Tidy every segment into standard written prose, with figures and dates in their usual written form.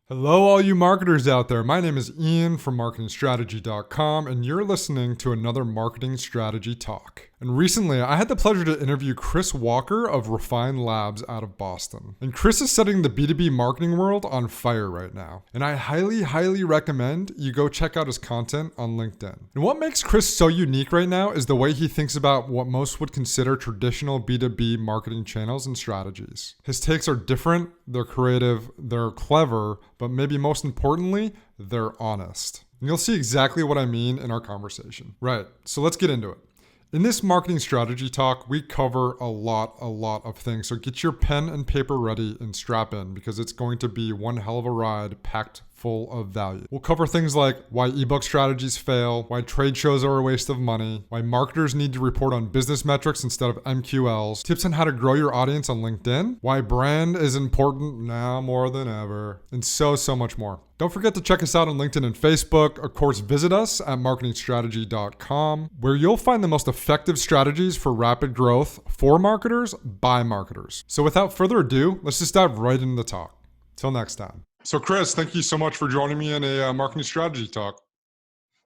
Hello, all you marketers out there. My name is Ian from marketingstrategy.com, and you're listening to another marketing strategy talk. And recently, I had the pleasure to interview Chris Walker of Refine Labs out of Boston. And Chris is setting the B2B marketing world on fire right now. And I highly recommend you go check out his content on LinkedIn. And what makes Chris so unique right now is the way he thinks about what most would consider traditional B2B marketing channels and strategies. His takes are different, they're creative, they're clever, but maybe most importantly, they're honest. And you'll see exactly what I mean in our conversation. Right, so let's get into it. In this marketing strategy talk, we cover a lot of things. So get your pen and paper ready and strap in because it's going to be one hell of a ride packed full of value. We'll cover things like why ebook strategies fail, why trade shows are a waste of money, why marketers need to report on business metrics instead of MQLs, tips on how to grow your audience on LinkedIn, why brand is important now more than ever, and so much more. Don't forget to check us out on LinkedIn and Facebook. Of course, visit us at marketingstrategy.com, where you'll find the most effective strategies for rapid growth for marketers by marketers. So without further ado, let's just dive right into the talk. Till next time. So Chris, thank you so much for joining me in a marketing strategy talk.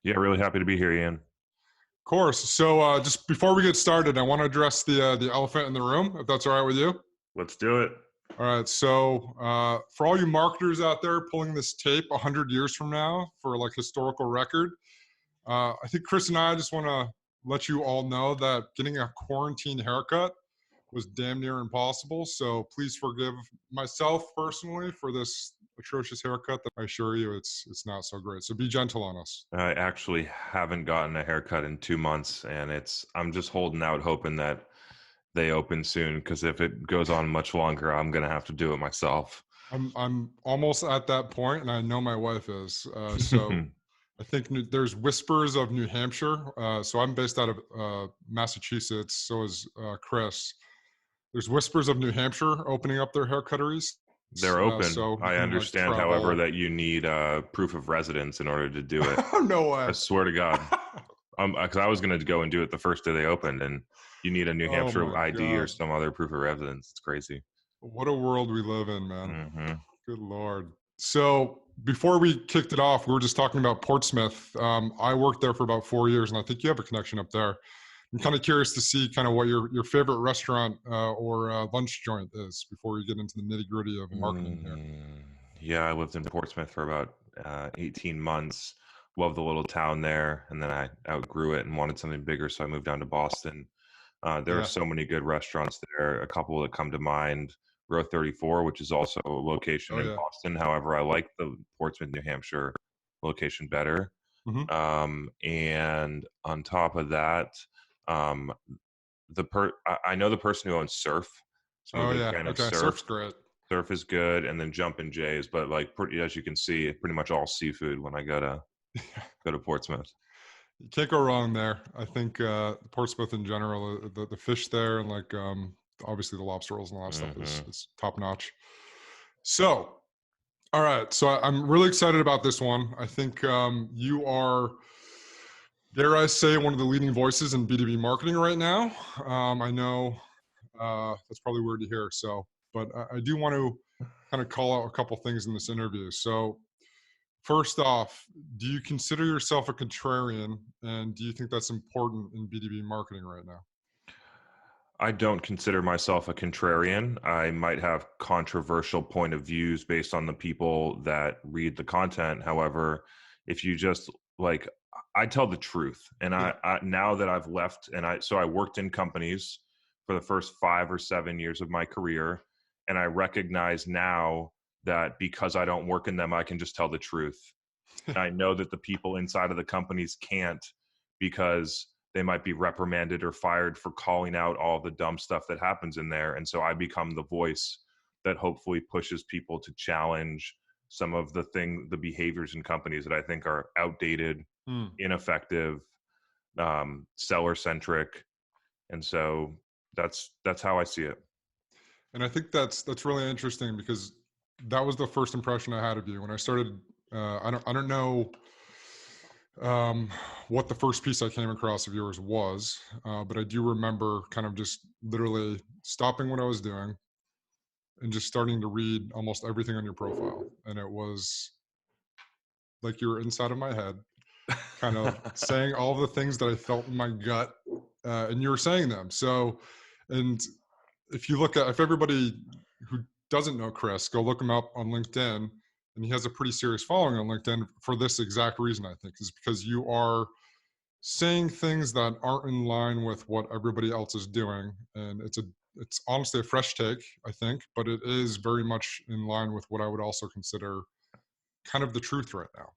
Yeah, really happy to be here, Ian. Of course. So just before we get started, I want to address the elephant in the room, if that's all right with you. Let's do it. All right. So for all you marketers out there pulling this tape 100 years from now for like historical record, I think Chris and I just want to let you all know that getting a quarantine haircut was damn near impossible. So please forgive myself personally for this atrocious haircut that I assure you it's not so great. So be gentle on us. I actually haven't gotten a haircut in 2 months, and I'm just holding out, hoping that they open soon. Because if it goes on much longer, I'm gonna have to do it myself. I'm almost at that point, and I know my wife is. So I think there's whispers of New Hampshire. So I'm based out of Massachusetts. So is Chris. There's whispers of New Hampshire opening up their haircutteries. They're open. So you I can like understand, however, travel. that you need proof of residence in order to do it. No way. I swear to God. Because I was gonna go and do it the first day they opened, and you need a New Oh Hampshire my ID or God. some other proof of residence. It's crazy. What a world we live in, man. hmm Good Lord. So before we kicked it off, we were just talking about Portsmouth. I worked there for about 4 years, and I think you have a connection up there. I'm kind of curious to see kind of what your favorite restaurant or lunch joint is before we get into the nitty gritty of marketing here. Yeah, I lived in Portsmouth for about 18 months. Loved the little town there, and then I outgrew it and wanted something bigger, so I moved down to Boston. There are Yeah. so many good restaurants there. A couple that come to mind: Row 34, which is also a location Oh in yeah. Boston. However, I like the Portsmouth, New Hampshire location better. Hmm. And on top of that, um, I know the person who owns Surf, so I'm a Oh big yeah. fan of Okay. Surf. Surf's great. Surf is good, and then Jumpin' Jays, but like as you can see, pretty much all seafood when I go to Portsmouth. You can't go wrong there. I think Portsmouth in general, the fish there, and like obviously the lobster rolls and all that stuff hmm is top notch. So, all right. So I'm really excited about this one. I think you are, dare I say, one of the leading voices in B2B marketing right now. I know that's probably weird to hear. So, but I do want to kind of call out a couple things in this interview. So, first off, do you consider yourself a contrarian, and do you think that's important in B2B marketing right now? I don't consider myself a contrarian. I might have controversial point of views based on the people that read the content. However, if you just like, I tell the truth, and Yeah. I now that I've left, and I worked in companies for the first 5 or 7 years of my career, and I recognize now that because I don't work in them, I can just tell the truth. I know that the people inside of the companies can't, because they might be reprimanded or fired for calling out all the dumb stuff that happens in there. And so I become the voice that hopefully pushes people to challenge some of the behaviors in companies that I think are outdated, Hmm. ineffective, seller centric. And so that's how I see it. And I think that's really interesting because that was the first impression I had of you when I started. I don't know um, what the first piece I came across of yours was, but I do remember kind of just literally stopping what I was doing and just starting to read almost everything on your profile. And it was like you were inside of my head, kind of saying all the things that I felt in my gut, and you were saying them. So, and if everybody who doesn't know Chris, go look him up on LinkedIn, and he has a pretty serious following on LinkedIn for this exact reason, I think, is because you are saying things that aren't in line with what everybody else is doing. And it's honestly a fresh take, I think, but it is very much in line with what I would also consider kind of the truth right now.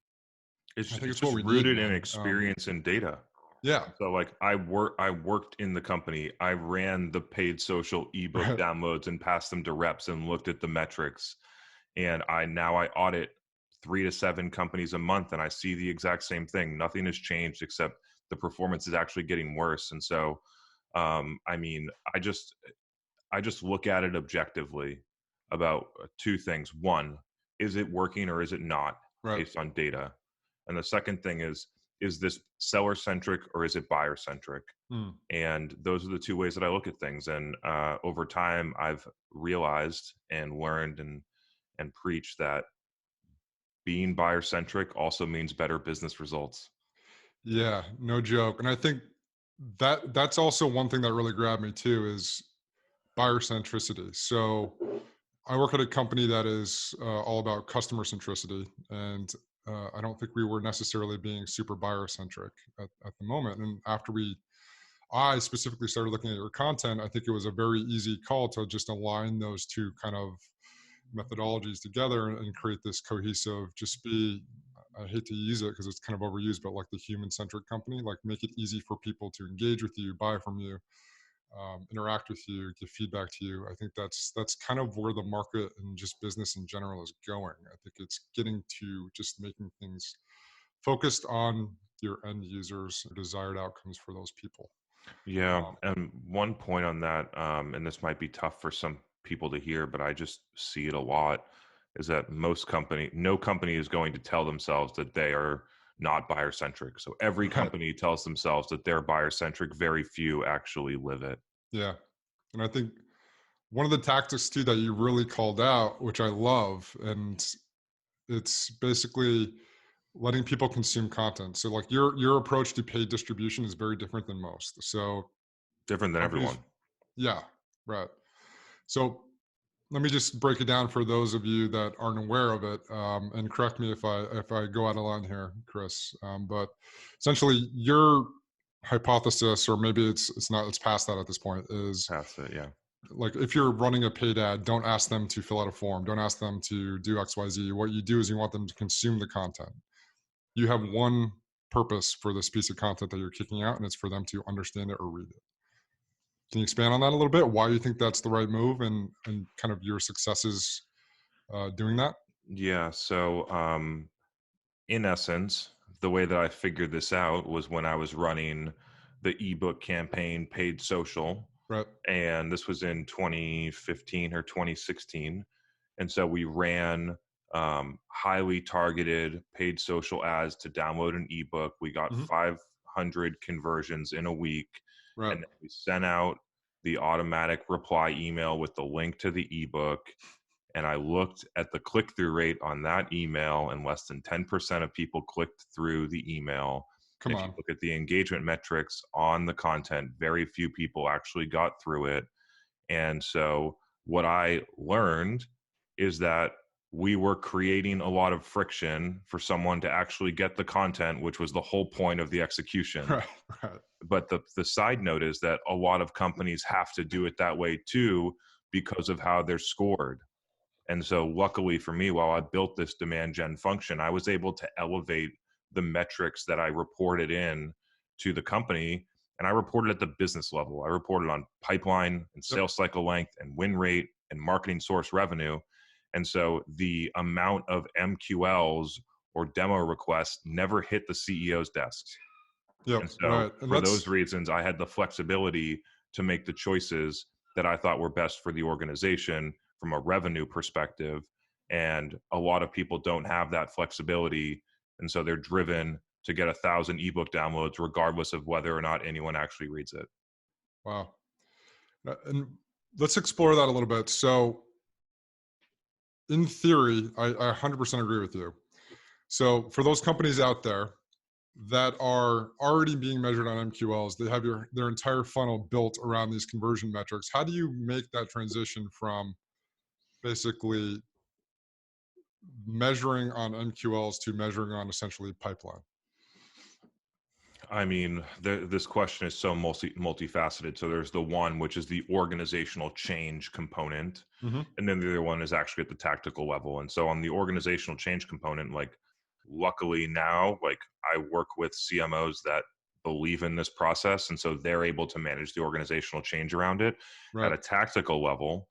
I think It's it's what just we need, rooted in man. experience and data. Yeah. So like I worked in the company. I ran the paid social ebook Right. downloads and passed them to reps and looked at the metrics. And I audit 3 to 7 companies a month, and I see the exact same thing. Nothing has changed except the performance is actually getting worse. And so, I mean, I just look at it objectively about 2 things. One, is it working or is it not Right. based on data? And the second thing is this seller centric or is it buyer centric? Hmm. And those are the 2 ways that I look at things. And over time, I've realized and learned and preached that being buyer centric also means better business results. Yeah, no joke. And I think that's also one thing that really grabbed me too is buyer centricity. So I work at a company that is all about customer centricity, and I don't think we were necessarily being super buyer centric at the moment. And I specifically started looking at your content, I think it was a very easy call to just align those two kind of methodologies together and create this cohesive, just be, I hate to use it because it's kind of overused, but like the human centric company, like make it easy for people to engage with you, buy from you, interact with you, give feedback to you. I think that's kind of where the market and just business in general is going. I think it's getting to just making things focused on your end users, desired outcomes for those people. Yeah, Um, and one point on that, and this might be tough for some people to hear, but I just see it a lot, is that no company is going to tell themselves that they are not buyer centric. So every right. company tells themselves that they're buyer centric. Very few actually live it. Yeah. And I think one of the tactics too that you really called out, which I love, and it's basically letting people consume content. So like your approach to paid distribution is very different than most. So Different than companies, everyone. yeah, right. So let me just break it down for those of you that aren't aware of it, and correct me if I go out of line here, Chris. But essentially, your hypothesis, or maybe it's not, it's past that at this point, is That's it. Yeah. like if you're running a paid ad, don't ask them to fill out a form, don't ask them to do XYZ. What you do is you want them to consume the content. You have one purpose for this piece of content that you're kicking out, and it's for them to understand it or read it. Can you expand on that a little bit? Why you think that's the right move, and kind of your successes doing that? Yeah. So, in essence, the way that I figured this out was when I was running the ebook campaign paid social, Right. and this was in 2015 or 2016. And so we ran highly targeted paid social ads to download an ebook. We got Hmm. 500 conversions in a week, Right. and then we sent out the automatic reply email with the link to the ebook. And I looked at the click through rate on that email, and less than 10% of people clicked through the email. Come And if you on. look at the engagement metrics on the content, very few people actually got through it. And so, what I learned is that we were creating a lot of friction for someone to actually get the content, which was the whole point of the execution. Right. Right. But the side note is that a lot of companies have to do it that way too because of how they're scored. And so, luckily for me, while I built this demand gen function, I was able to elevate the metrics that I reported in to the company. And I reported at the business level. I reported on pipeline and Yep. sales cycle length and win rate and marketing source revenue. And so the amount of MQLs or demo requests never hit the CEO's desks. Yep. And so, Right. And for those that's reasons, I had the flexibility to make the choices that I thought were best for the organization from a revenue perspective. And a lot of people don't have that flexibility. And so they're driven to get 1,000 ebook downloads, regardless of whether or not anyone actually reads it. wow. And let's explore that a little bit. So in theory, I 100% agree with you. So for those companies out there that are already being measured on MQLs, they have their entire funnel built around these conversion metrics. How do you make that transition from basically measuring on MQLs to measuring on essentially pipeline? I mean, this question is so multifaceted. So there's the one, which is the organizational change component. Hmm. And then the other one is actually at the tactical level. And so on the organizational change component, like luckily now, like I work with CMOs that believe in this process. And so they're able to manage the organizational change around it. At Right. a tactical level,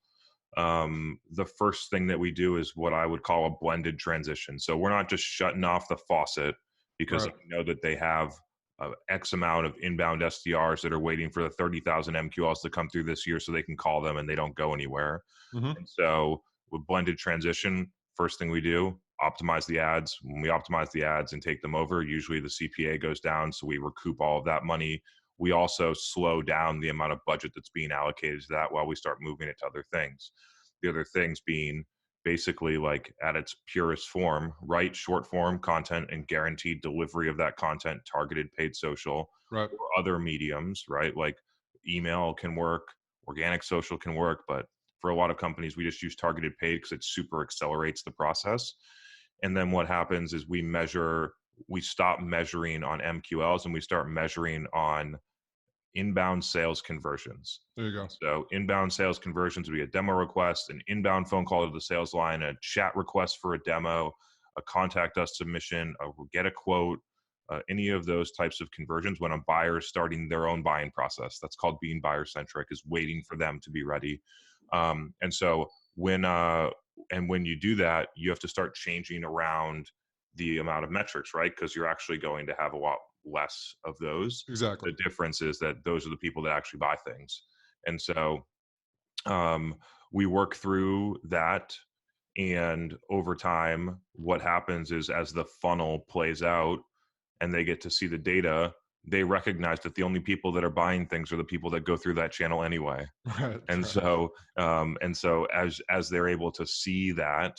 the first thing that we do is what I would call a blended transition. So we're not just shutting off the faucet because I Right. know that they have X amount of inbound SDRs that are waiting for the 30,000 MQLs to come through this year so they can call them and they don't go anywhere. Hmm. And so with blended transition, first thing we do, optimize the ads. When we optimize the ads and take them over, usually the CPA goes down. So we recoup all of that money. We also slow down the amount of budget that's being allocated to that while we start moving it to other things. The other things being basically like at its purest form, write short form content and guaranteed delivery of that content, targeted paid social Right. or other mediums, right? Like email can work, organic social can work, but for a lot of companies, we just use targeted paid because it super accelerates the process. And then what happens is we stop measuring on MQLs and we start measuring on inbound sales conversions. There you go. And so inbound sales conversions would be a demo request, an inbound phone call to the sales line, a chat request for a demo, a contact us submission, a get a quote, any of those types of conversions when a buyer is starting their own buying process. That's called being buyer centric, is waiting for them to be ready. And so when you do that, you have to start changing around the amount of metrics, right? Because you're actually going to have a lot less of those. Exactly. The difference is that those are the people that actually buy things. And so um, we work through that. And over time, what happens is as the funnel plays out and they get to see the data, they recognize that the only people that are buying things are the people that go through that channel anyway. Right. And Right. so as they're able to see that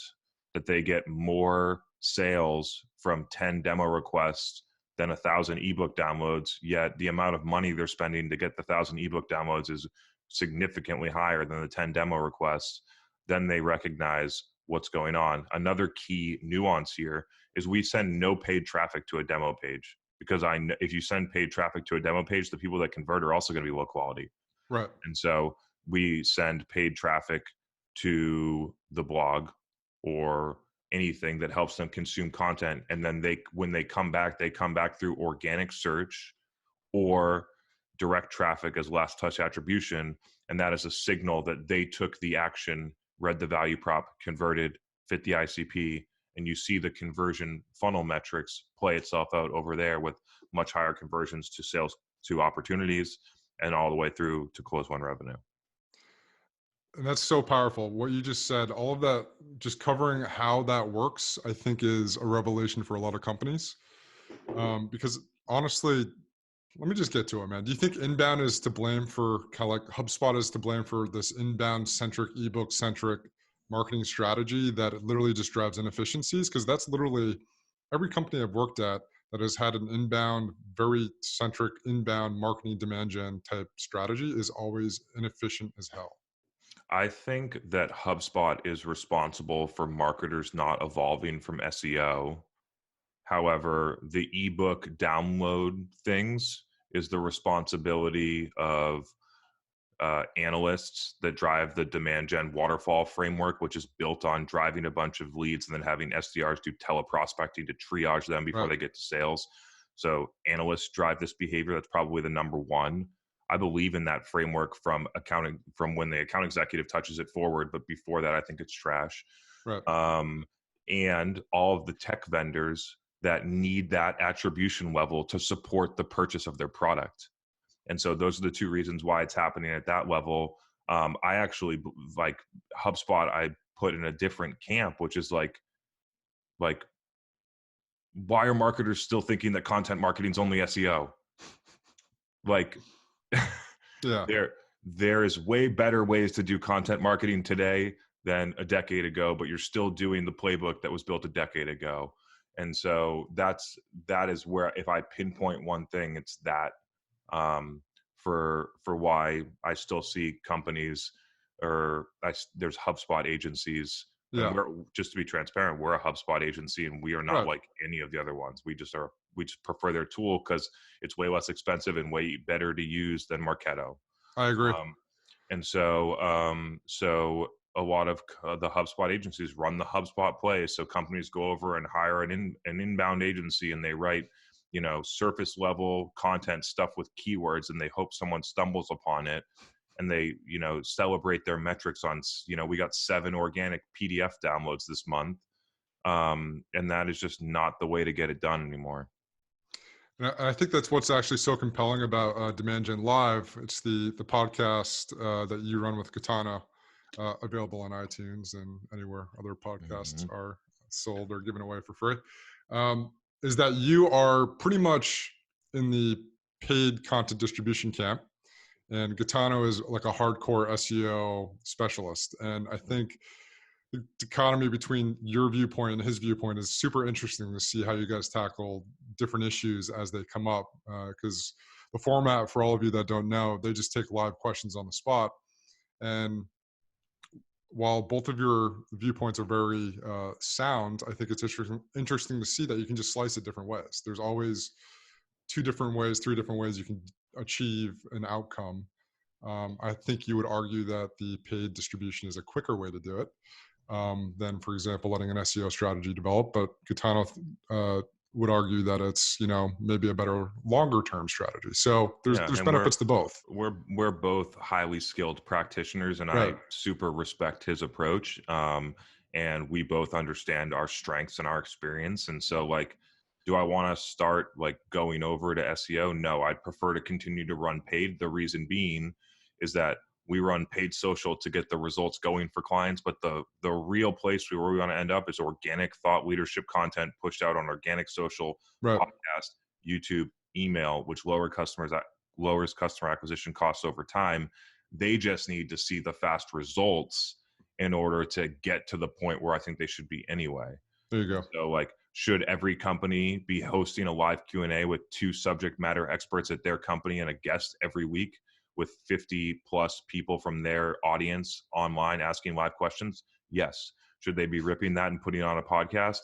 they get more sales from 10 demo requests than 1,000 ebook downloads, yet the amount of money they're spending to get the 1,000 ebook downloads is significantly higher than the 10 demo requests, then they recognize what's going on. Another key nuance here is we send no paid traffic to a demo page because if you send paid traffic to a demo page, the people that convert are also going to be low quality. Right. And so we send paid traffic to the blog or anything that helps them consume content. And then when they come back through organic search or direct traffic as last touch attribution. And that is a signal that they took the action, read the value prop, converted, fit the ICP, and you see the conversion funnel metrics play itself out over there with much higher conversions to sales to opportunities and all the way through to close one revenue. And that's so powerful. What you just said, all of that, just covering how that works, I think is a revelation for a lot of companies. Because honestly, let me just get to it, man. Do you think inbound is to blame for kind of like HubSpot is to blame for this inbound centric, ebook centric marketing strategy that it literally just drives inefficiencies? Because that's literally every company I've worked at that has had an inbound, very centric inbound marketing demand gen type strategy is always inefficient as hell. I think that HubSpot is responsible for marketers not evolving from SEO. However, the ebook download things is the responsibility of analysts that drive the demand gen waterfall framework, which is built on driving a bunch of leads and then having SDRs do teleprospecting to triage them before Right. they get to sales. So analysts drive this behavior. That's probably the number one. I believe in that framework from when the account executive touches it forward, but before that, I think it's trash. Right. Um, and all of the tech vendors that need that attribution level to support the purchase of their product. And so those are the two reasons why it's happening at that level. I actually like HubSpot. I put in a different camp, which is like why are marketers still thinking that content marketing is only SEO? Like Yeah. there is way better ways to do content marketing today than a decade ago, but you're still doing the playbook that was built a decade ago. And so that is where, if I pinpoint one thing, it's that, for why I still see companies, there's HubSpot agencies, and Yeah. just to be transparent, we're a HubSpot agency, and we are not Right. like any of the other ones. We just prefer their tool because it's way less expensive and way better to use than Marketo. I agree. So a lot of the HubSpot agencies run the HubSpot play. So companies go over and hire an inbound agency, and they write, surface level content stuff with keywords, and they hope someone stumbles upon it, and they, celebrate their metrics on, we got 7 organic PDF downloads this month. And that is just not the way to get it done anymore. And I think that's what's actually so compelling about Demand Gen Live. It's the podcast that you run with Katana, available on iTunes and anywhere other podcasts Mm-hmm. are sold or given away for free. Is that you are pretty much in the paid content distribution camp, and Gaetano is like a hardcore SEO specialist. And I think the dichotomy between your viewpoint and his viewpoint is super interesting to see how you guys tackle different issues as they come up. Because the format, for all of you that don't know, they just take live questions on the spot. And while both of your viewpoints are very sound, I think it's interesting to see that you can just slice it different ways. There's always 2 different ways, 3 different ways you can achieve an outcome. I think you would argue that the paid distribution is a quicker way to do it than, for example, letting an SEO strategy develop. But Gaetano would argue that it's, maybe a better longer term strategy. So there's And benefits to both. we're both highly skilled practitioners, and I Right. super respect his approach. And we both understand our strengths and our experience. And so, like, do I want to start like going over to SEO? No, I'd prefer to continue to run paid. The reason being is that we run paid social to get the results going for clients, but the real place where we want to end up is organic thought leadership content pushed out on organic social, Right. podcast, YouTube, email, which lowers customer acquisition costs over time. They just need to see the fast results in order to get to the point where I think they should be anyway. There you go. So, like, should every company be hosting a live Q&A with 2 subject matter experts at their company and a guest every week with 50 plus people from their audience online asking live questions? Yes. Should they be ripping that and putting it on a podcast?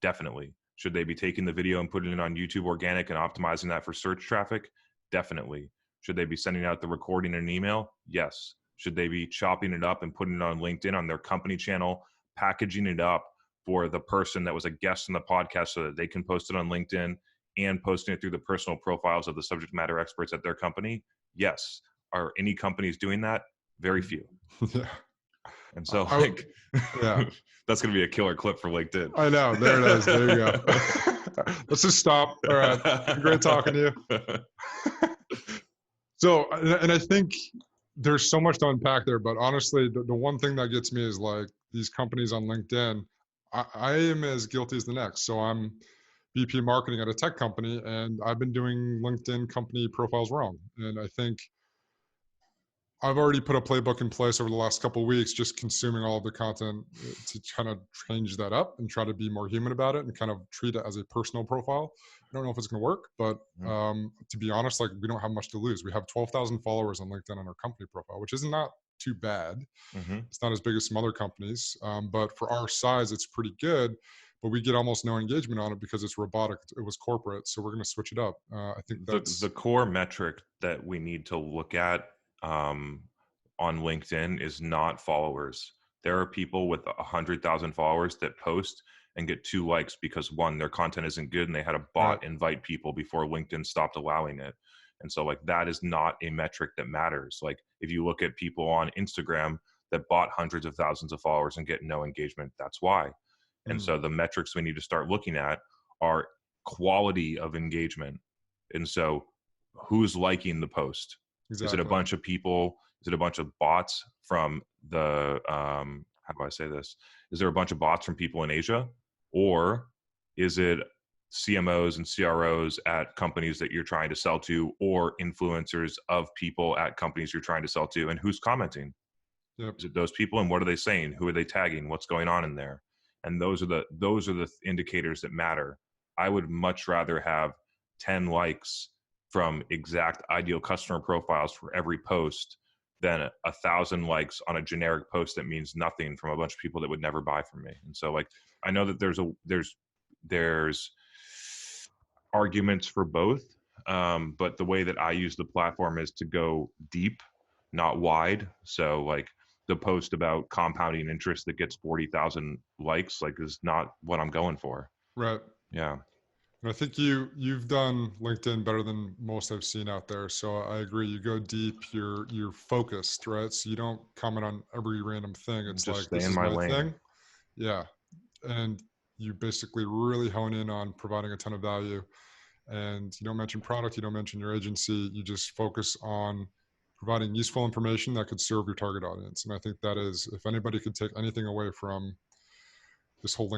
Definitely. Should they be taking the video and putting it on YouTube organic and optimizing that for search traffic? Definitely. Should they be sending out the recording in an email? Yes. Should they be chopping it up and putting it on LinkedIn on their company channel, packaging it up for the person that was a guest on the podcast so that they can post it on LinkedIn and posting it through the personal profiles of the subject matter experts at their company? Yes. Are any companies doing that? Very few. Yeah. And so, yeah, that's going to be a killer clip for LinkedIn. I know. There it is. There you go. Let's just stop. All right. Great talking to you. So, and I think there's so much to unpack there, but honestly, the one thing that gets me is like these companies on LinkedIn, I am as guilty as the next. So I'm VP marketing at a tech company, and I've been doing LinkedIn company profiles wrong. And I think I've already put a playbook in place over the last couple of weeks, just consuming all of the content to kind of change that up and try to be more human about it and kind of treat it as a personal profile. I don't know if it's going to work, but to be honest, like we don't have much to lose. We have 12,000 followers on LinkedIn on our company profile, which is not too bad. Mm-hmm. It's not as big as some other companies, but for our size, it's pretty good. But we get almost no engagement on it because it's robotic. It was corporate, so we're going to switch it up. I think that's the core metric that we need to look at on LinkedIn is not followers. There are people with 100,000 followers that post and get 2 likes because 1, their content isn't good and they had a bot invite people before LinkedIn stopped allowing it. And so, like, that is not a metric that matters. Like, if you look at people on Instagram that bought hundreds of thousands of followers and get no engagement, that's why. And so the metrics we need to start looking at are quality of engagement. And so, who's liking the post? exactly. Is it a bunch of people? Is it a bunch of bots from the, how do I say this? Is there a bunch of bots from people in Asia? Or is it CMOs and CROs at companies that you're trying to sell to, or influencers of people at companies you're trying to sell to? And who's commenting? Yep. Is it those people? And what are they saying? Who are they tagging? What's going on in there? And those are the indicators that matter. I would much rather have 10 likes from exact ideal customer profiles for every post than 1,000 likes on a generic post that means nothing from a bunch of people that would never buy from me. And so, like, I know that there's arguments for both, but the way that I use the platform is to go deep, not wide. So, like, the post about compounding interest that gets 40,000 likes, like, is not what I'm going for. Right. Yeah. And I think you've done LinkedIn better than most I've seen out there. So I agree. You go deep. You're focused, right? So you don't comment on every random thing. It's Just like, stay this in is my my lane. thing. Yeah. And you basically really hone in on providing a ton of value. And you don't mention product. You don't mention your agency. You just focus on providing useful information that could serve your target audience. And I think that is, if anybody could take anything away from this whole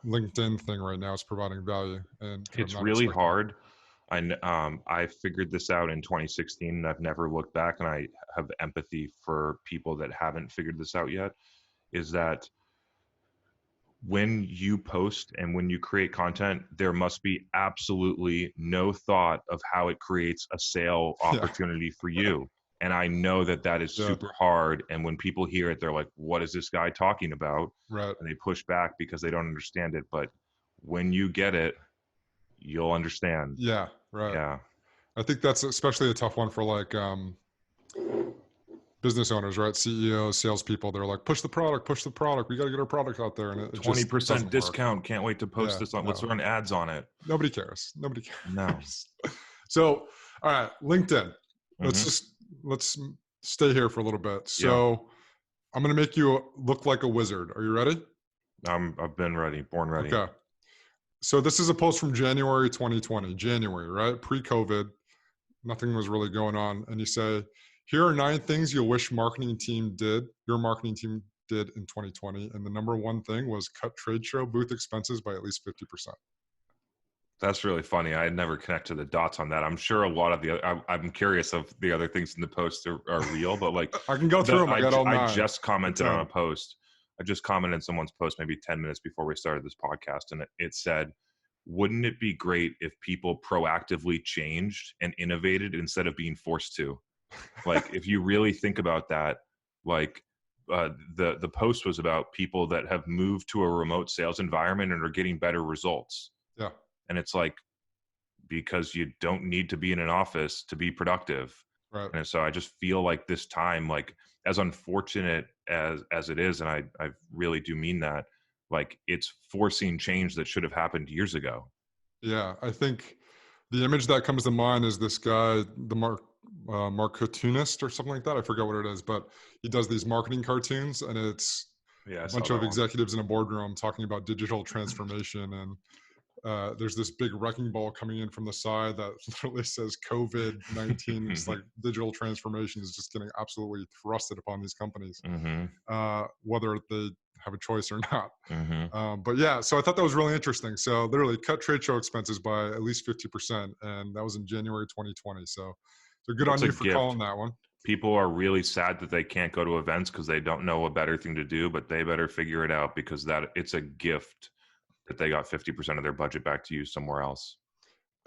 LinkedIn thing right now, it's providing value and kind of It's not really expecting it. hard. I figured this out in 2016, and I've never looked back. And I have empathy for people that haven't figured this out yet. Is that when you post and when you create content, there must be absolutely no thought of how it creates a sale Yeah. opportunity for you. And I know that that is Yeah. super hard. And when people hear it, they're like, what is this guy talking about? Right. And they push back because they don't understand it. But when you get it, you'll understand. Yeah. Right. Yeah. I think that's especially a tough one for like business owners, right? CEOs, salespeople. They're like, push the product, push the product. We got to get our product out there, and it just 20% doesn't work. discount. Can't wait to post Yeah. this on. Let's No. run ads on it. Nobody cares. Nobody No. cares. So, all right, LinkedIn. Mm-hmm. Let's stay here for a little bit. Yeah. So, I'm going to make you look like a wizard. Are you ready? I've been ready, born ready. Okay. So this is a post from January 2020. January, right? Pre-COVID. Nothing was really going on. And you say, here are 9 things you'll wish your marketing team did in 2020. And the number one thing was cut trade show booth expenses by at least 50%. That's really funny. I had never connected the dots on that. I'm sure a lot of I'm curious if the other things in the post are real, but like I can go through them. I got all 9. I just commented on a 10. post. I just commented on someone's post maybe 10 minutes before we started this podcast. And it said, wouldn't it be great if people proactively changed and innovated instead of being forced to? Like, if you really think about that, like, the post was about people that have moved to a remote sales environment and are getting better results. Yeah. And it's like, because you don't need to be in an office to be productive. Right. And so I just feel like this time, like, as unfortunate as it is, and I really do mean that, like, it's forcing change that should have happened years ago. Yeah. I think the image that comes to mind is this guy, the Mark cartoonist or something like that. I forgot what it is, but he does these marketing cartoons, and it's Yeah, I a saw bunch that of one. executives in a boardroom talking about digital transformation. And there's this big wrecking ball coming in from the side that literally says COVID-19. It's like digital transformation is just getting absolutely thrusted upon these companies, whether they have a choice or not. But yeah, so I thought that was really interesting. So literally cut trade show expenses by at least 50%. And that was in January 2020. So good It's on a you for gift. calling that one. People are really sad that they can't go to events because they don't know a better thing to do, but they better figure it out, because that it's a gift that they got 50% of their budget back to use somewhere else.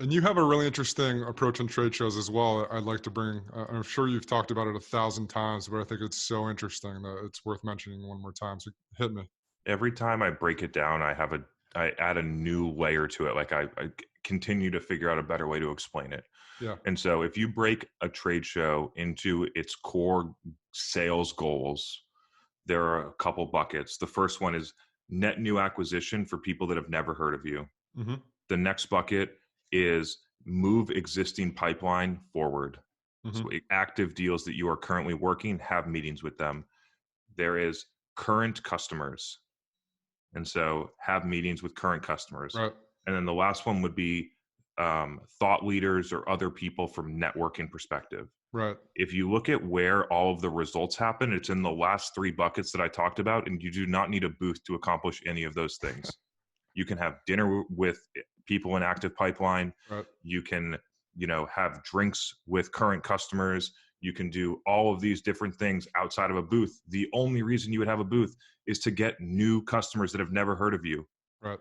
And you have a really interesting approach on trade shows as well. I'd like to bring, I'm sure you've talked about it 1,000 times, but I think it's so interesting that it's worth mentioning one more time. So hit me. Every time I break it down, I add a new layer to it. Like, I continue to figure out a better way to explain it. Yeah. And so if you break a trade show into its core sales goals, there are a couple buckets. The first one is net new acquisition for people that have never heard of you. Mm-hmm. The next bucket is move existing pipeline forward. Mm-hmm. So active deals that you are currently working, have meetings with them. There is current customers. And so have meetings with current customers. Right. And then the last one would be thought leaders or other people from networking perspective. Right. If you look at where all of the results happen, it's in the last 3 buckets that I talked about, and you do not need a booth to accomplish any of those things. You can have dinner with people in active pipeline. Right. You can, have drinks with current customers. You can do all of these different things outside of a booth. The only reason you would have a booth is to get new customers that have never heard of you. Right.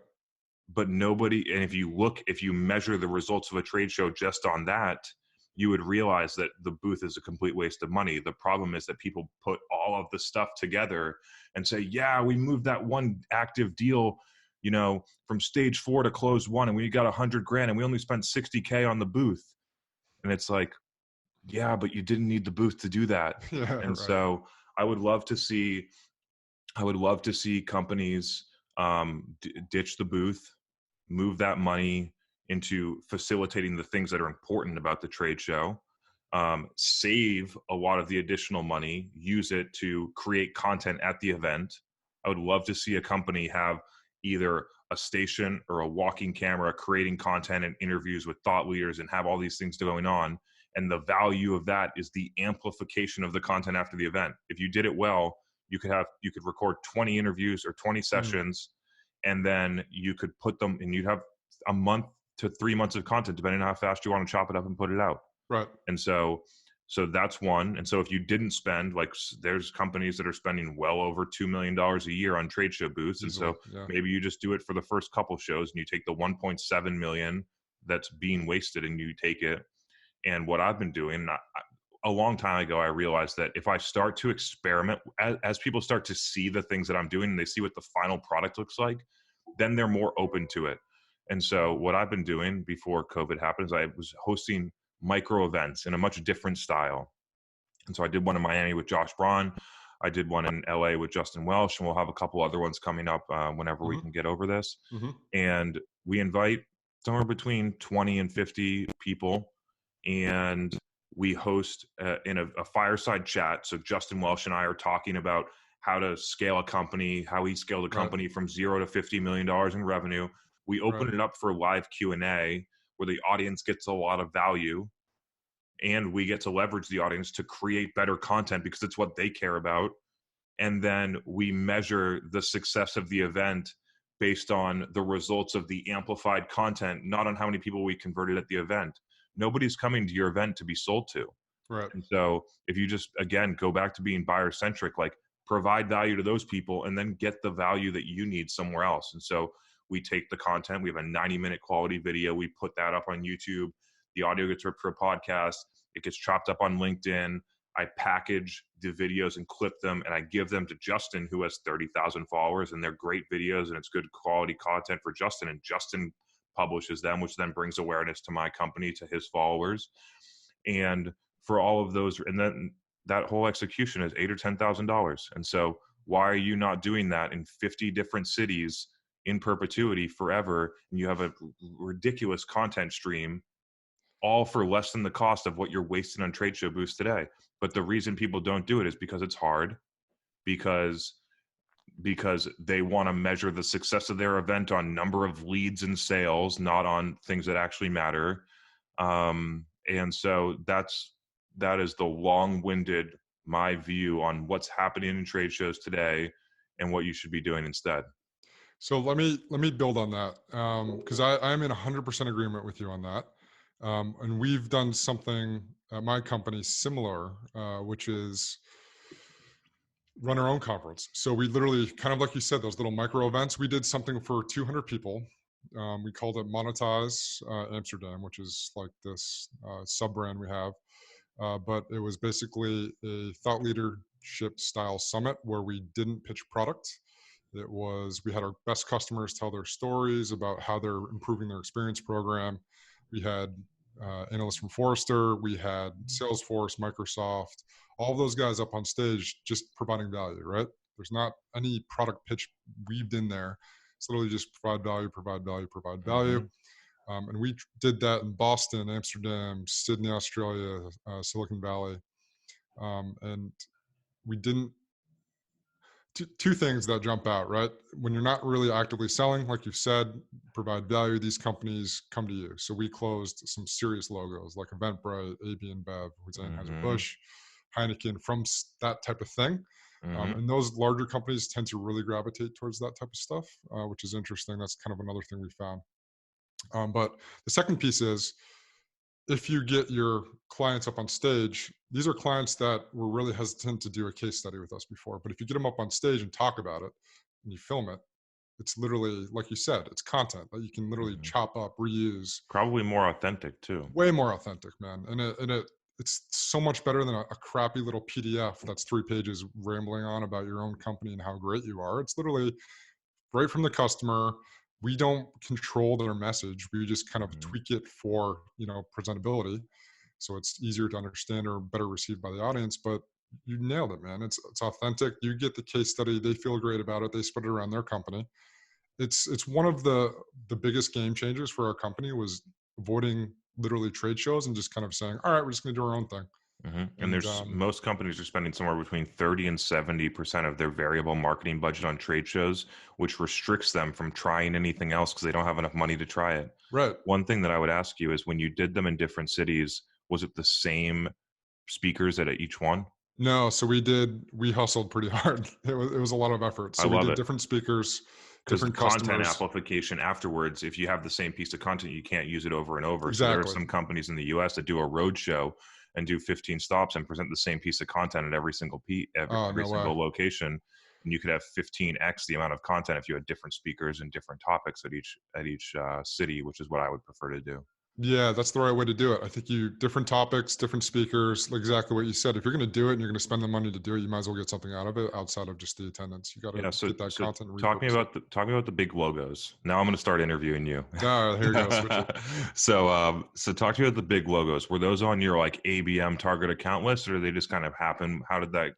But nobody, and if you measure the results of a trade show just on that, you would realize that the booth is a complete waste of money. The problem is that people put all of the stuff together and say, yeah, we moved that one active deal, from stage 4 to close 1, and we got 100 grand and we only spent 60K on the booth. And it's like, yeah, but you didn't need the booth to do that. Yeah. And Right. so I would love to see companies ditch the booth, move that money into facilitating the things that are important about the trade show, save a lot of the additional money, use it to create content at the event. I would love to see a company have either a station or a walking camera creating content and interviews with thought leaders and have all these things going on. And the value of that is the amplification of the content after the event. If you did it well, you could record 20 interviews or 20 Mm. sessions, and then you could put them, and you'd have a month to 3 months of content, depending on how fast you want to chop it up and put it out. Right. And so that's one. And so if you didn't spend, like, there's companies that are spending well over $2 million a year on trade show booths. Easily. And so Yeah. maybe you just do it for the first couple shows and you take the 1.7 million that's being wasted and you take it. And what I've been doing, a long time ago, I realized that if I start to experiment, as people start to see the things that I'm doing and they see what the final product looks like, then they're more open to it. And so what I've been doing before COVID happened is I was hosting micro events in a much different style. And so I did one in Miami with Josh Braun. I did one in LA with Justin Welsh, and we'll have a couple other ones coming up whenever we Mm-hmm. can get over this. Mm-hmm. And we invite somewhere between 20 and 50 people, and we host in a fireside chat. So Justin Welsh and I are talking about how to scale a company, how he scaled a Right. company from $0 to $50 million in revenue. We open Right. it up for live Q&A where the audience gets a lot of value, and we get to leverage the audience to create better content because it's what they care about. And then we measure the success of the event based on the results of the amplified content, not on how many people we converted at the event. Nobody's coming to your event to be sold to. Right. And so if you just, again, go back to being buyer centric, like provide value to those people and then get the value that you need somewhere else. And so we take the content, we have a 90-minute quality video, we put that up on YouTube, the audio gets ripped for a podcast, it gets chopped up on LinkedIn. I package the videos and clip them, and I give them to Justin, who has 30,000 followers, and they're great videos and it's good quality content for Justin, and Justin publishes them, which then brings awareness to my company, to his followers. And for all of those, and then that whole execution is $8,000 or $10,000. And so why are you not doing that in 50 different cities in perpetuity forever? And you have a ridiculous content stream, all for less than the cost of what you're wasting on trade show booths today. But the reason people don't do it is because it's hard, because they want to measure the success of their event on number of leads and sales, not on things that actually matter. And so that is the long-winded, my view on what's happening in trade shows today and what you should be doing instead. So let me build on that, because I'm in 100% agreement with you on that. And we've done something at my company similar, which is run our own conference. So we literally, kind of like you said, those little micro events. We did something for 200 people. We called it Monetize Amsterdam, which is like this sub brand we have. But it was basically a thought leadership style summit where we didn't pitch product. It was, we had our best customers tell their stories about how they're improving their experience program. We had analysts from Forrester, we had Salesforce, Microsoft, all of those guys up on stage just providing value, right? There's not any product pitch weaved in there. It's literally just provide value, provide value, provide value. Mm-hmm. And we did that in Boston, Amsterdam, Sydney, Australia, Silicon Valley. And we didn't, two things that jump out, right? When you're not really actively selling, like you said, provide value, these companies come to you. So we closed some serious logos like Eventbrite, AB InBev, Mm-hmm. Anheuser-Busch, Heineken, from that type of thing. Mm-hmm. And those larger companies tend to really gravitate towards that type of stuff, which is interesting. That's kind of another thing we found. But the second piece is, if you get your clients up on stage, these are clients that were really hesitant to do a case study with us before. But if you get them up on stage and talk about it and you film it, it's literally, like you said, it's content that you can literally Mhm. chop up, reuse. Probably more authentic too. Way more authentic, man. It's so much better than a crappy little PDF that's 3 pages rambling on about your own company and how great you are. It's literally right from the customer. We don't control their message. We just kind of Mhm. tweak it for, presentability, so it's easier to understand or better received by the audience. But you nailed it, man. It's authentic. You get the case study. They feel great about it. They spread it around their company. It's one of the biggest game changers for our company was avoiding literally trade shows and just kind of saying, all right, we're just going to do our own thing. And And there's most companies are spending somewhere between 30 and 70% of their variable marketing budget on trade shows, which restricts them from trying anything else because they don't have enough money to try it. right. One thing that I would ask you is when you did them in different cities, was it the same speakers at each one? No, so we hustled pretty hard. It was a lot of effort. I So we love did it. different speakers, Because the different content customers. amplification afterwards, if you have the same piece of content, you can't use it over and over. So there are Exactly. some companies in the US that do a road show and do 15 stops and present the same piece of content at every single Oh, every no way. single location. And you could have 15x the amount of content if you had different speakers and different topics at each city, which is what I would prefer to do. Yeah, that's the right way to do it. I think you different topics, different speakers, like exactly what you said. If you're going to do it and you're going to spend the money to do it, you might as well get something out of it outside of just the attendance. You got to Yeah, so get that so content and talk me repurpose it. about the big logos. Now I'm going to start interviewing you. All right, here you go. Switch it. So talk to me about the big logos. Were those on your like ABM target account list, or did they just kind of happen? How did Yeah,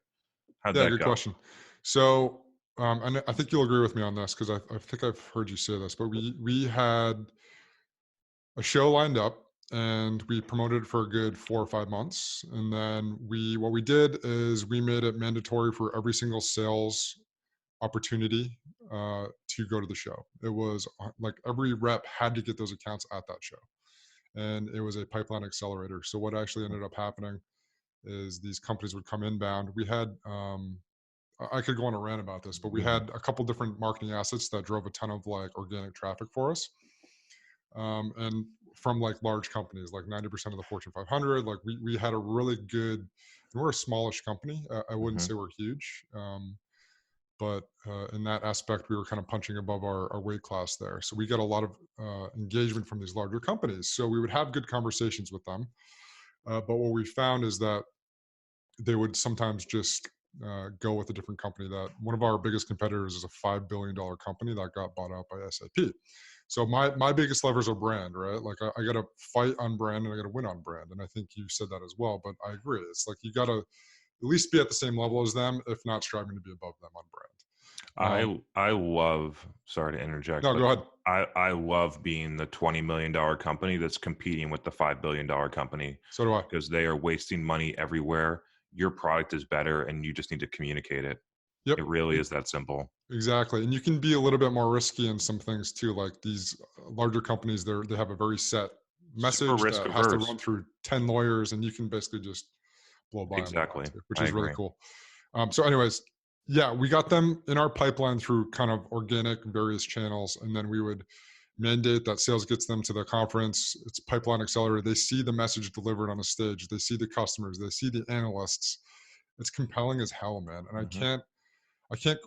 that good go? question. So, and I think you'll agree with me on this because I think I've heard you say this, but we had a show lined up and we promoted it for a good 4 or 5 months, and then what we did is we made it mandatory for every single sales opportunity to go to the show. It was like every rep had to get those accounts at that show, and it was a pipeline accelerator. So what actually ended up happening is these companies would come inbound. We had I could go on a rant about this, but we Mhm. had a couple different marketing assets that drove a ton of like organic traffic for us, and from like large companies, like 90% of the Fortune 500. Like we had a really good, and we're a smallish company. I wouldn't Mhm. say we're huge, but in that aspect, we were kind of punching above our weight class there. So we got a lot of engagement from these larger companies. So we would have good conversations with them. But what we found is that they would sometimes just go with a different company. That one of our biggest competitors is a $5 billion company that got bought out by SAP. So my biggest levers are brand, right? Like I got to fight on brand and I got to win on brand. And I think you said that as well. But I agree. It's like you got to at least be at the same level as them, if not striving to be above them on brand. I love, sorry to interject, No, but go ahead. I love being the $20 million company that's competing with the $5 billion company So do I. because they are wasting money everywhere. Your product is better, and you just need to communicate it. Yep. It really is that simple. Exactly. And you can be a little bit more risky in some things too. Like these larger companies, they have a very set Super message risk that has to averse. run through 10 lawyers, and you can basically just blow by them a lot Exactly. too, which I is really agree. cool. So, anyways, yeah, we got them in our pipeline through kind of organic various channels, and then we would mandate that sales gets them to the conference. It's pipeline accelerator. They see the message delivered on a stage. They see the customers. They see the analysts. It's compelling as hell, man. And Hmm. I can't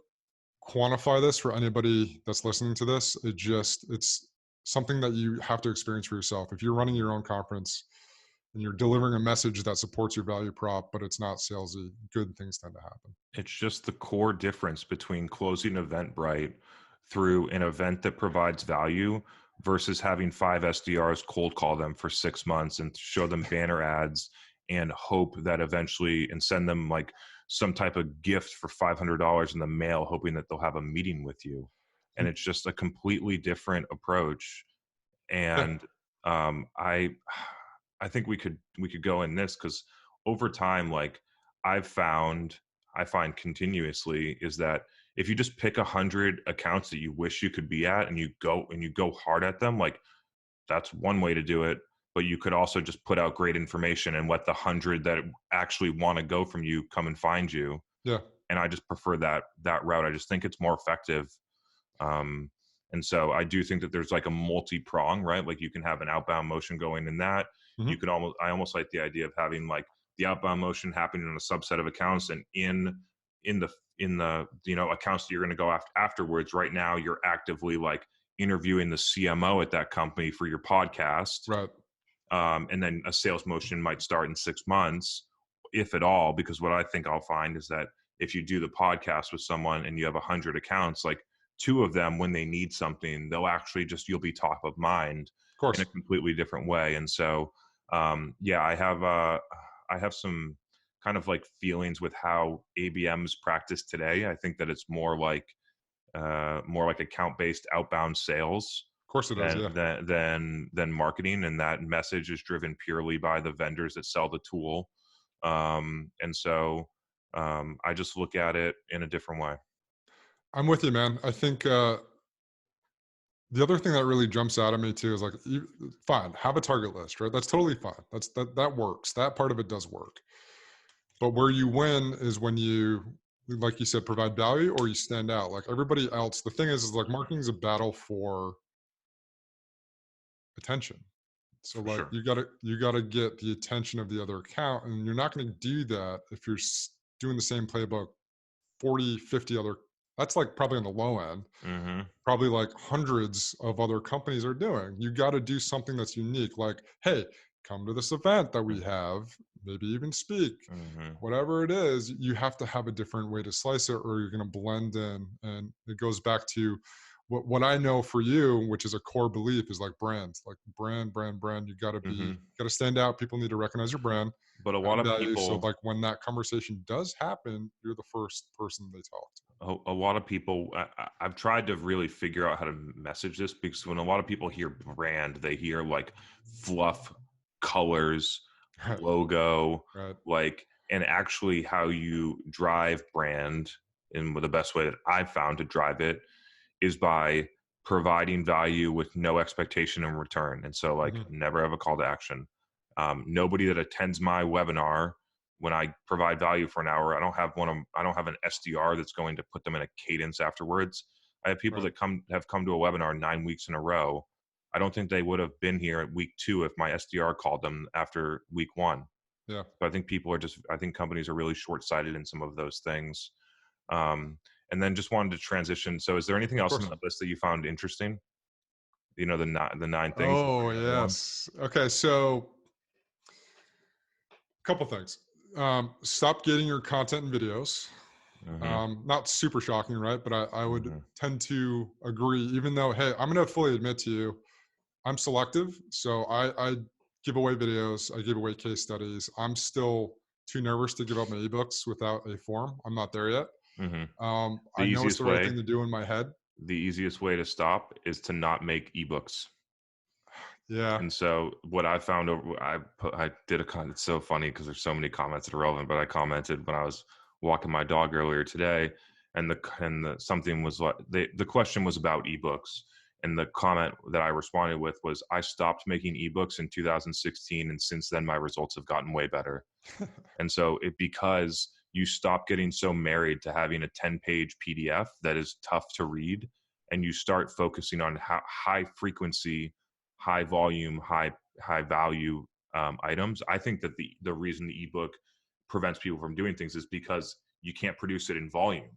quantify this for anybody that's listening to this. It's something that you have to experience for yourself. If you're running your own conference and you're delivering a message that supports your value prop, but it's not salesy, good things tend to happen. It's just the core difference between closing Eventbrite through an event that provides value versus having five SDRs cold call them for 6 months and show them banner ads and hope that eventually and send them like some type of gift for $500 in the mail, hoping that they'll have a meeting with you. And And it's just a completely different approach. yeah, And I I think we could go in this because over time, like I've found I find continuously is that if you just pick 100 accounts that you wish you could be at and you go hard at them, like that's one way to do it. But you could also just put out great information and let the 100 that actually want to go from you come and find you. yeah, And I just prefer that route. I just think it's more effective. Um, And so I do think that there's like a multi-prong, right? Like you can have an outbound motion going in that. You Hmm. could I almost like the idea of having like the outbound motion happening in a subset of accounts, and in the accounts that you're going to go afterwards. Right now, you're actively like interviewing the CMO at that company for your podcast, Right. and then a sales motion might start in 6 months, if at all. Because what I think I'll find is that if you do the podcast with someone and you have 100 accounts, like two of them, when they need something, they'll actually you'll be top of mind Of in a course. completely different way. And so, yeah, I have some kind of like feelings with how ABM's practiced today. I think that it's more like account based outbound sales Of course it does. Yeah. than marketing, and that message is driven purely by the vendors that sell the tool. And so I just look at it in a different way. I'm with you, man. I think the other thing that really jumps out at me too is like, fine, have a target list, right? That's totally fine. That works. That part of it does work. But where you win is when you, like you said, provide value or you stand out. Like everybody else, the thing is like marketing is a battle for attention. So For like sure. you gotta get the attention of the other account, and you're not going to do that if you're doing the same playbook 40, 50 other. That's like probably on the low end. Hmm. Probably like hundreds of other companies are doing. You got to do something that's unique. Like, hey, come to this event that we have. Maybe even speak. Hmm. Whatever it is, you have to have a different way to slice it, or you're going to blend in. And it goes back to what I know for you, which is a core belief, is like brands, like brand, brand, brand. You Hmm. got to stand out. People need to recognize your brand, But a lot add of value. So people, like when that conversation does happen, you're the first person they talk a lot of people, I've tried to really figure out how to message this, because when a lot of people hear brand, they hear like fluff, colors, to. Right. logo, Right. like, and actually how you drive brand, and the best way that I've found to drive it is by providing value with no expectation in return. And so, like, Hmm. never have a call to action. Nobody that attends my webinar, when I provide value for an hour, I don't have an SDR that's going to put them in a cadence afterwards. I have people Right. that have come to a webinar 9 weeks in a row. I don't think they would have been here at week 2 if my SDR called them after week 1. Yeah. So I think companies are really short sighted in some of those things. Um, and then just wanted to transition. So, is there anything Of else on course. that list that you found interesting? The nine things. Is Oh, there another one? yes. Okay, so a couple things. Stop getting your content in videos. Hmm. Not super shocking, right? But I would Hmm. tend to agree, even though, hey, I'm going to fully admit to you, I'm selective. So I give away videos, I give away case studies. I'm still too nervous to give up my ebooks without a form. I'm not there yet. Hmm. The I know it's easiest the right way, thing to do in my head. to stop is to not make ebooks. Yeah. And so what I found over, I did a comment. It's so funny because there's so many comments that are relevant. But I commented when I was walking my dog earlier today, and the something was like the question was about ebooks, and the comment that I responded with was, I stopped making ebooks in 2016, and since then my results have gotten way better. And so because you stop getting so married to having a 10-page PDF that is tough to read, and you start focusing on how high frequency, high volume, high value items. I think that the reason the ebook prevents people from doing things is because you can't produce it in volume.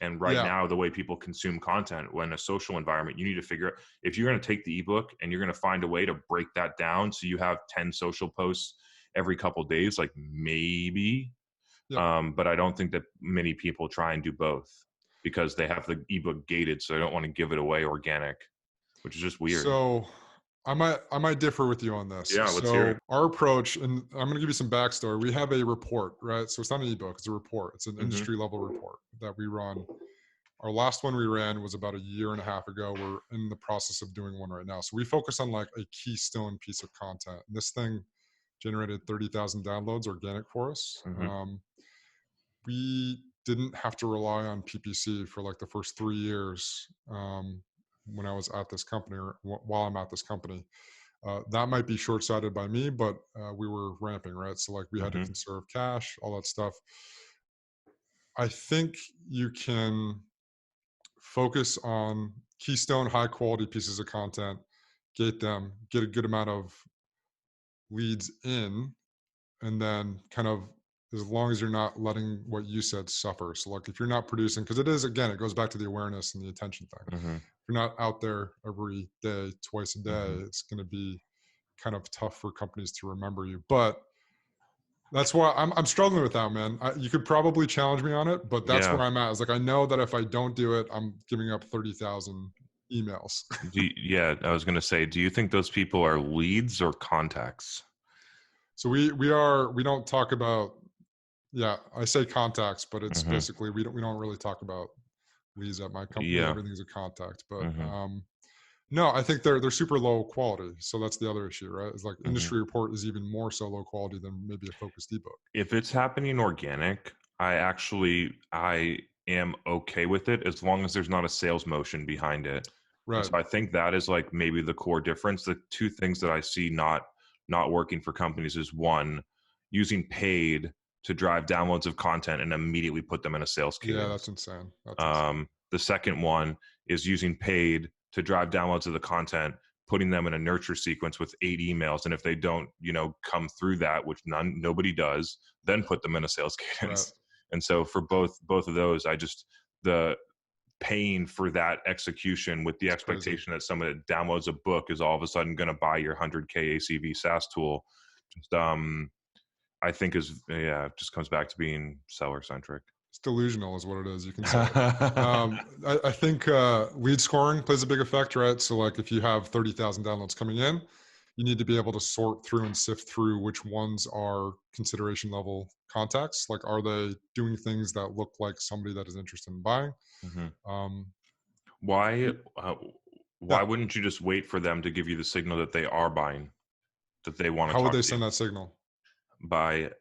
And right Yeah. now, the way people consume content, when a social environment, you need to figure out if you're going to take the ebook and you're going to find a way to break that down so you have 10 social posts every couple of days, like maybe. Yep. But I don't think that many people try and do both because they have the ebook gated, so they don't want to give it away organic, which is just weird. So I might differ with you on this. Yeah, let's hear it. So our approach, and I'm going to give you some backstory. We have a report, right? So it's not an ebook; it's a report. It's an Hmm. industry level report that we run. Our last one we ran was about a year and a half ago. We're in the process of doing one right now. So we focus on like a keystone piece of content. And this thing generated 30,000 downloads organic for us. Hmm. We didn't have to rely on PPC for like the first 3 years when I was at this company, or while I'm at this company. That might be short-sighted by me, but we were ramping, right? So like we had to Hmm. conserve cash, all that stuff. I think you can focus on keystone high quality pieces of content, gate them, get a good amount of leads in, and then kind of, as long as you're not letting what you said suffer. So like if you're not producing, because it is, again, it goes back to the awareness and the attention thing. Hmm. If you're not out there every day, twice a day, Hmm. it's going to be kind of tough for companies to remember you. But that's why I'm struggling with that, man. You could probably challenge me on it, but that's where Yeah. I'm at. It's like, I know that if I don't do it, I'm giving up 30,000 emails. Yeah, I was going to say, do you think those people are leads or contacts? So we don't talk about, yeah, I say contacts, but it's Hmm. basically, we don't really talk about leads at my company. Yeah. Everything's a contact. But Hmm. no, I think they're super low quality. So that's the other issue, right? It's like Hmm. industry report is even more so low quality than maybe a focused ebook. If it's happening organic, I am okay with it as long as there's not a sales motion behind it. And Right. so I think that is like maybe the core difference. The two things that I see not working for companies is, one, using paid to drive downloads of content and immediately put them in a sales Yeah, that's cadence. insane. That's insane. The second one is using paid to drive downloads of the content, putting them in a nurture sequence with 8 emails, and if they don't, come through that, which nobody does, then put them in a sales Right. cadence. And so for both of those, the paying for that execution with the It's crazy. expectation that someone that downloads a book is all of a sudden going to buy your 100K ACV SaaS tool, just I think is, yeah, it just comes back to being seller centric. It's delusional is what it is. You can say it. I think lead scoring plays a big effect, right? So like if you have 30,000 downloads coming in, you need to be able to sort through and sift through which ones are consideration level contacts. Like, are they doing things that look like somebody that is interested in buying? Mhm. Um, Why uh, why yeah. wouldn't you just wait for them to give you the signal that they are buying, that they want to How would talk they to you send that signal? by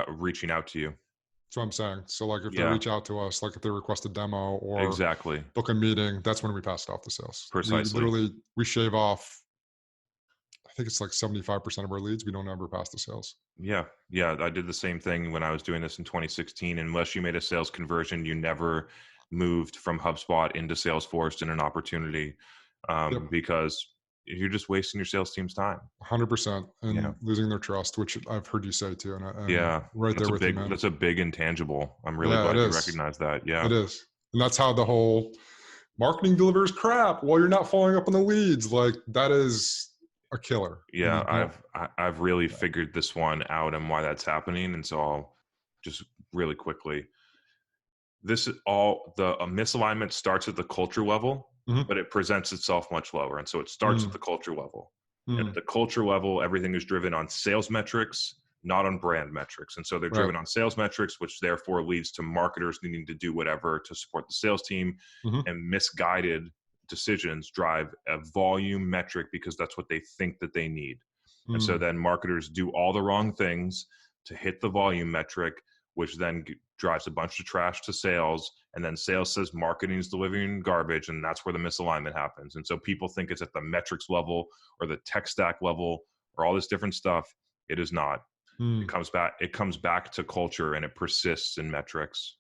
reaching out to you? That's what I'm saying. So like if they Yeah, reach out to us, like if they request a demo or exactly. book a meeting, that's when we pass it off to sales. We Precisely. literally, we shave off, I think it's like 75% of our leads. We don't ever pass the sales. Yeah. Yeah, I did the same thing when I was doing this in 2016. Unless you made a sales conversion, you never moved from HubSpot into Salesforce in an opportunity, Yep. because you're just wasting your sales team's time. 100% Yeah. and losing their trust, which I've heard you say too. And I'm Yeah. right That's there a with you, big man. that's a big intangible. I'm really Yeah, it glad you is. recognize that. Yeah. It is. And that's how the whole marketing delivers crap while you're not following up on the leads. Like that is a killer. And Yeah, you don't, I've really yeah. figured this one out and why that's happening, and so I'll just really quickly. This is all the misalignment starts at the culture level, Mhm. but it presents itself much lower, and so it starts at Mm, the culture level. And at mm, the culture level, everything is driven on sales metrics, not on brand metrics, and so they're right. driven on sales metrics, which therefore leads to marketers needing to do whatever to support the sales team, Mhm. and misguided decisions drive a volume metric because that's what they think that they need. And so Mm, then marketers do all the wrong things to hit the volume metric, which then drives a bunch of trash to sales. And then sales says marketing is delivering garbage. And that's where the misalignment happens. And so people think it's at the metrics level or the tech stack level or all this different stuff. It is not. mm. It comes back to culture and it persists in metrics.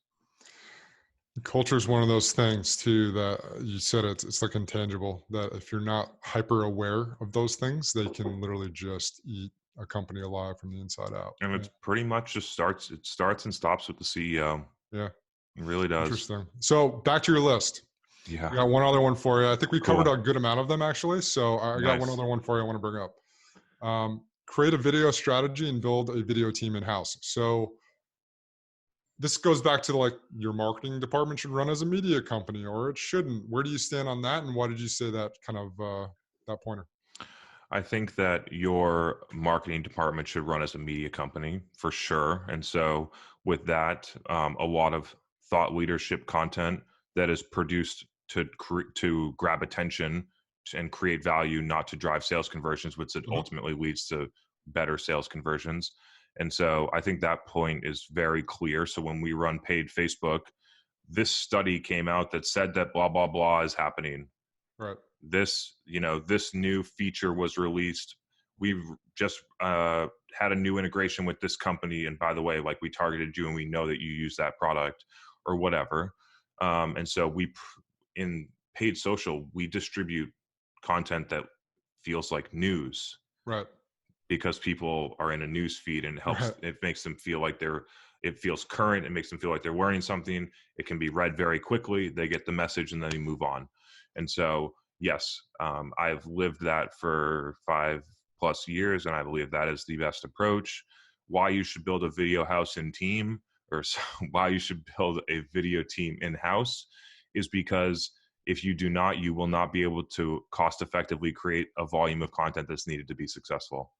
Culture is one of those things too that you said it's like intangible, that if you're not hyper aware of those things, they can literally just eat a company alive from the inside out. And Yeah. it's pretty much it starts and stops with the CEO. Yeah. It really does. Interesting. So back to your list. I Yeah. got one other one for you. I think we covered Cool. a good amount of them actually. So I got one Nice. other one for you I want to bring up. Create a video strategy and build a video team in house. So this goes back to like your marketing department should run as a media company or it shouldn't. Where do you stand on that? And why did you say that kind of that pointer? I think that your marketing department should run as a media company for sure. And so, with that, a lot of thought leadership content that is produced to grab attention and create value, not to drive sales conversions, which it Mhm. ultimately leads to better sales conversions. And so, I think that point is very clear. So, when we run paid Facebook, this study came out that said that blah blah blah is happening. Right. This new feature was released. We've just had a new integration with this company, and by the way, like, we targeted you and we know that you use that product or whatever. And so in paid social, we distribute content that feels like news Right. because people are in a news feed, and Right. it makes them feel like it feels current. It makes them feel like they're learning something. It can be read very quickly. They get the message and then they move on. And so, yes, I've lived that for 5+ years, and I believe that is the best approach. Why you should build a video house in team, or why you should build a video team in house, is because if you do not, you will not be able to cost effectively create a volume of content that's needed to be successful.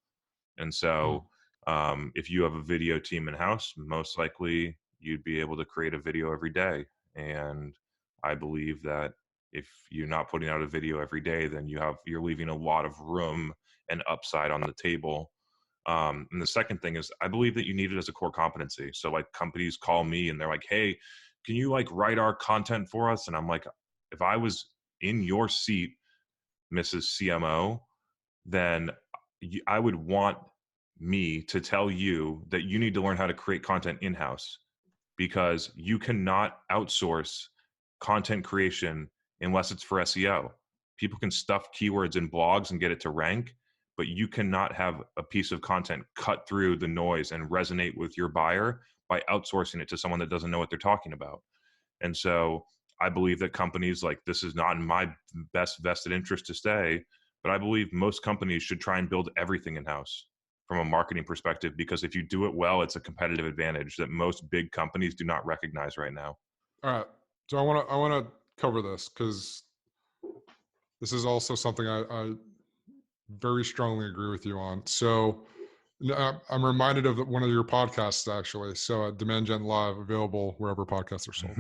And Mm. so, if you have a video team in house, most likely you'd be able to create a video every day. And I believe that if you're not putting out a video every day, then you're leaving a lot of room and upside on the table. And the second thing is, I believe that you need it as a core competency. So like companies call me and they're like, "Hey, can you like write our content for us?" And I'm like, if I was in your seat, Mrs. CMO, then I would want me to tell you that you need to learn how to create content in-house, because you cannot outsource content creation unless it's for SEO. People can stuff keywords in blogs and get it to rank, but you cannot have a piece of content cut through the noise and resonate with your buyer by outsourcing it to someone that doesn't know what they're talking about. And so I believe that companies, like, this is not in my best vested interest to stay, but I believe most companies should try and build everything in house from a marketing perspective, because if you do it well, it's a competitive advantage that most big companies do not recognize right now. All right. So I want to cover this because this is also something I very strongly agree with you on. So I'm reminded of one of your podcasts actually. So Demand Gen Live, available wherever podcasts are sold.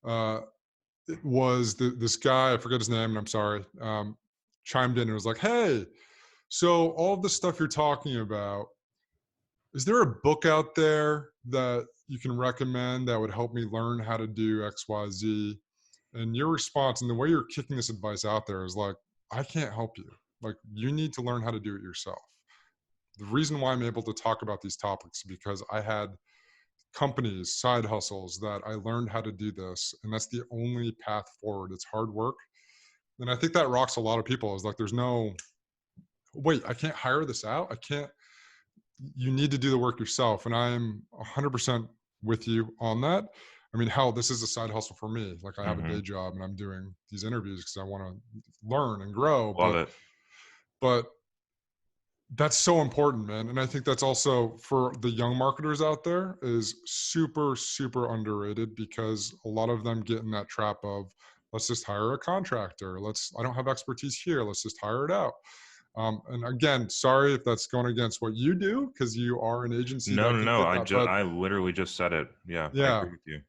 Uh, it was this guy, I forget his name, and I'm sorry, chimed in and was like, "Hey, so all of the stuff you're talking about, is there a book out there that you can recommend that would help me learn how to do X, Y, Z?" And your response and the way you're kicking this advice out there is like, "I can't help you. Like, you need to learn how to do it yourself." The reason why I'm able to talk about these topics is because I had companies, side hustles that I learned how to do this. And that's the only path forward. It's hard work. And I think that rocks a lot of people, is like, there's no, wait, I can't hire this out. I can't, you need to do the work yourself. And I am 100% with you on that. I mean, hell, this is a side hustle for me. Like, I have a day Hmm. job and I'm doing these interviews because I want to learn and grow. Love it. But that's so important, man. And I think that's also for the young marketers out there is super, super underrated, because a lot of them get in that trap of, let's just hire a contractor. I don't have expertise here. Let's just hire it out. And again, sorry if that's going against what you do, because you are an agency No, that no, can no. get that. But I literally just said it. Yeah, I yeah, agree with you.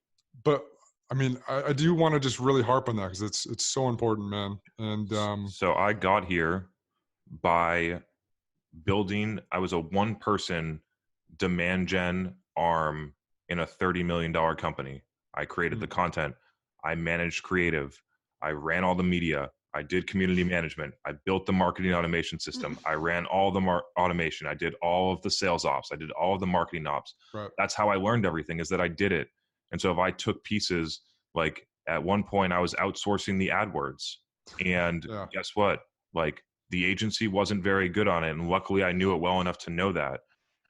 but I mean, I do want to just really harp on that because it's so important, man. And So I got here by I was a one person demand gen arm in a $30 million company. I created the mm, content. I managed creative. I ran all the media. I did community management. I built the marketing automation system. I ran all the automation. I did all of the sales ops. I did all of the marketing ops. right, That's how I learned everything, is that I did it. And so if I took pieces, like at one point I was outsourcing the AdWords, and yeah, guess what? Like, the agency wasn't very good on it. And luckily I knew it well enough to know that.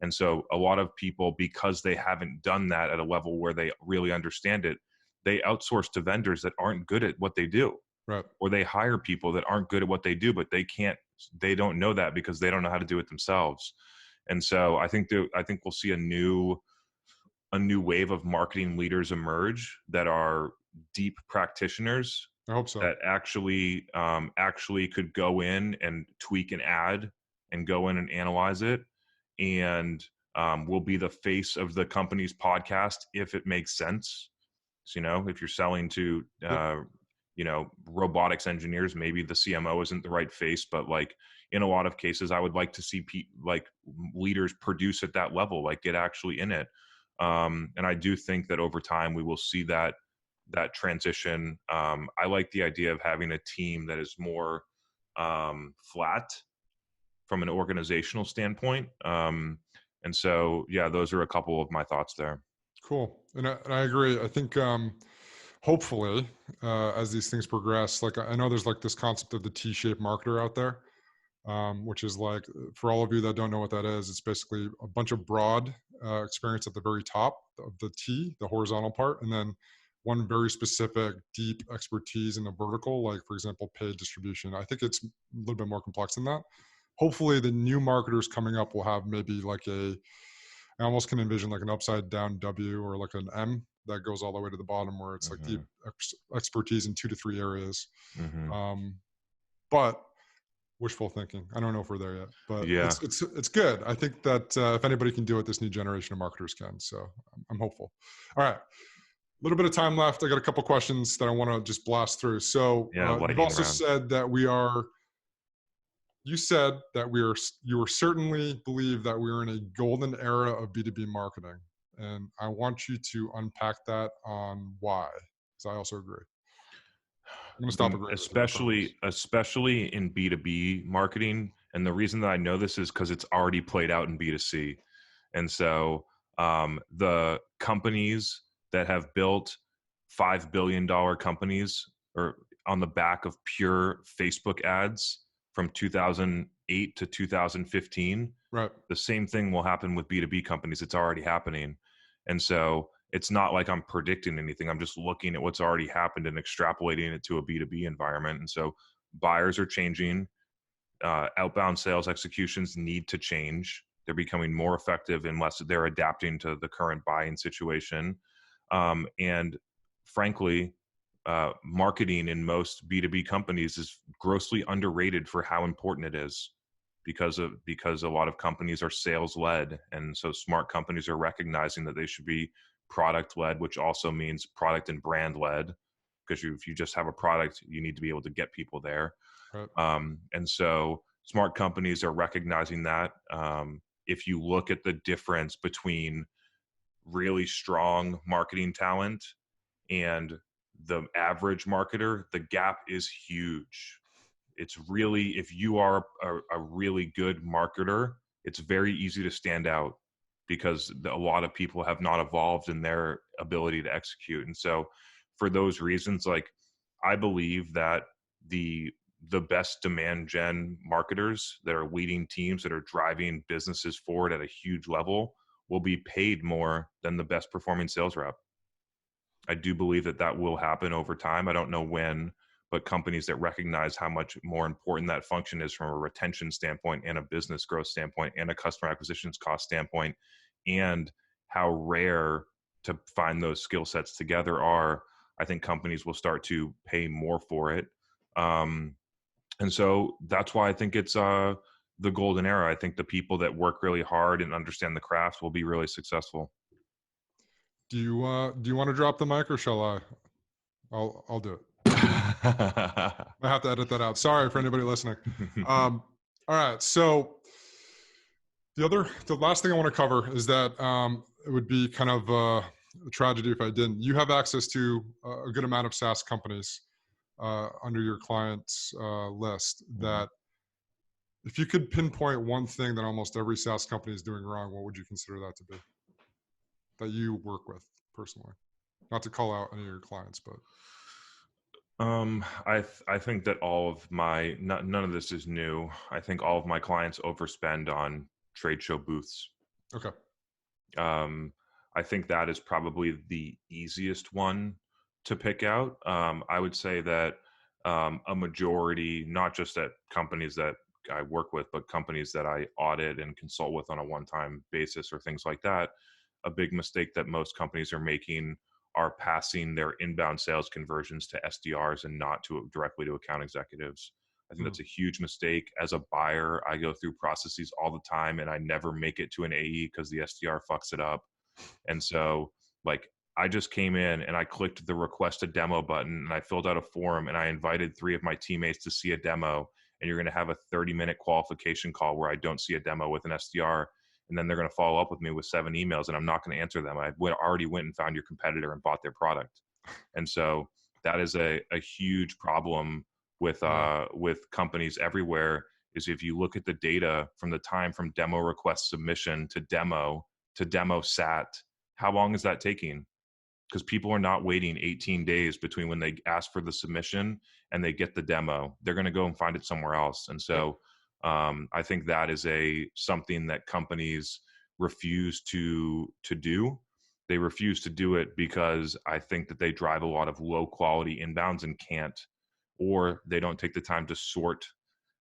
And so a lot of people, because they haven't done that at a level where they really understand it, they outsource to vendors that aren't good at what they do, right, or they hire people that aren't good at what they do, but they don't know that because they don't know how to do it themselves. And so I think we'll see a new wave of marketing leaders emerge that are deep practitioners I hope so. that actually could go in and tweak an ad and go in and analyze it, and will be the face of the company's podcast if it makes sense. So, if you're selling to Yep. robotics engineers, maybe the CMO isn't the right face, but like in a lot of cases, I would like to see like leaders produce at that level, like get actually in it. And I do think that over time we will see that transition. I like the idea of having a team that is more flat from an organizational standpoint. And so, yeah, those are a couple of my thoughts there. Cool. And I agree. I think hopefully, as these things progress, like I know there's like this concept of the T-shaped marketer out there, which is like, for all of you that don't know what that is, it's basically a bunch of broad experience at the very top of the T, the horizontal part, and then one very specific deep expertise in the vertical, like for example, paid distribution. I think it's a little bit more complex than that. Hopefully the new marketers coming up will have maybe like I almost can envision like an upside down W or like an M that goes all the way to the bottom where it's like deep expertise in 2 to 3 areas. Mm-hmm. Um, but wishful thinking. I don't know if we're there yet, but Yeah. it's good. I think that if anybody can do it, this new generation of marketers can. So I'm hopeful. All right, a little bit of time left. I got a couple questions that I want to just blast through. So Yeah. you've Lightning also round. said that we are. You said that you are certainly believe that we are in a golden era of B2B marketing, and I want you to unpack that on why, because I also agree. I'm gonna stop agreeing with you, I promise. Especially in B2B marketing. And the reason that I know this is because it's already played out in B2C. And so the companies that have built $5 billion companies or on the back of pure Facebook ads from 2008 to 2015, Right. the same thing will happen with B2B companies. It's already happening. And so it's not like I'm predicting anything. I'm just looking at what's already happened and extrapolating it to a B2B environment. And so buyers are changing. Outbound sales executions need to change. They're becoming more effective unless they're adapting to the current buying situation. And frankly, marketing in most B2B companies is grossly underrated for how important it is because a lot of companies are sales led, and so smart companies are recognizing that they should be product led, which also means product and brand led, because if you just have a product, you need to be able to get people there. Right. And so smart companies are recognizing that. If you look at the difference between really strong marketing talent and the average marketer, the gap is huge. It's really, if you are a really good marketer, it's very easy to stand out because a lot of people have not evolved in their ability to execute. And so for those reasons, like I believe that the best demand gen marketers that are leading teams that are driving businesses forward at a huge level will be paid more than the best performing sales rep. I do believe that that will happen over time. I don't know when, but companies that recognize how much more important that function is from a retention standpoint and a business growth standpoint and a customer acquisitions cost standpoint, and how rare to find those skill sets together are, I think companies will start to pay more for it. And so that's why I think it's the golden era. I think the people that work really hard and understand the craft will be really successful. Do you want to drop the mic or shall I? I'll do it. I have to edit that out. Sorry for anybody listening. All right. So the last thing I want to cover is that it would be kind of a tragedy if I didn't. You have access to a good amount of SaaS companies under your clients list. That if you could pinpoint one thing that almost every SaaS company is doing wrong, what would you consider that to be? That you work with personally, not to call out any of your clients, but I think that all of my none of this is new. I think all of my clients overspend on trade show booths. okay. I think that is probably the easiest one to pick out. I would say that a majority, not just at companies that I work with, but companies that I audit and consult with on a one-time basis or things like that, a big mistake that most companies are making are passing their inbound sales conversions to SDRs and not to directly to account executives. I think that's a huge mistake. As a buyer, I go through processes all the time and I never make it to an AE because the SDR fucks it up. And so, like, I just came in and I clicked the request a demo button and I filled out a form and I invited 3 of my teammates to see a demo. And you're going to have a 30-minute qualification call where I don't see a demo with an SDR. And then they're going to follow up with me with 7 emails and I'm not going to answer them. I already went and found your competitor and bought their product. And so that is a huge problem with companies everywhere. Is if you look at the data from the time from demo request submission to demo sat, how long is that taking? because people are not waiting 18 days between when they ask for the submission and they get the demo. They're going to go and find it somewhere else. And so I think that is something that companies refuse to do. They refuse to do it because I think that they drive a lot of low quality inbounds and can't, or they don't take the time to sort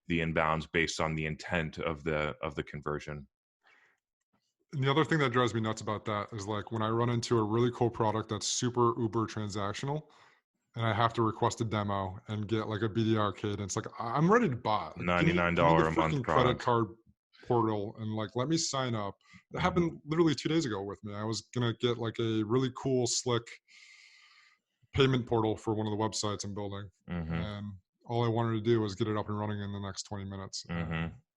the inbounds based on the intent of the conversion. And the other thing that drives me nuts about that is like when I run into a really cool product that's super uber transactional and I have to request a demo and get like a BDR kit. And it's like, I'm ready to buy. Like, give me the $99 a month freaking credit product. card portal and like, let me sign up. That happened literally 2 days ago with me. I was going to get like a really cool, slick payment portal for one of the websites I'm building. And all I wanted to do was get it up and running in the next 20 minutes.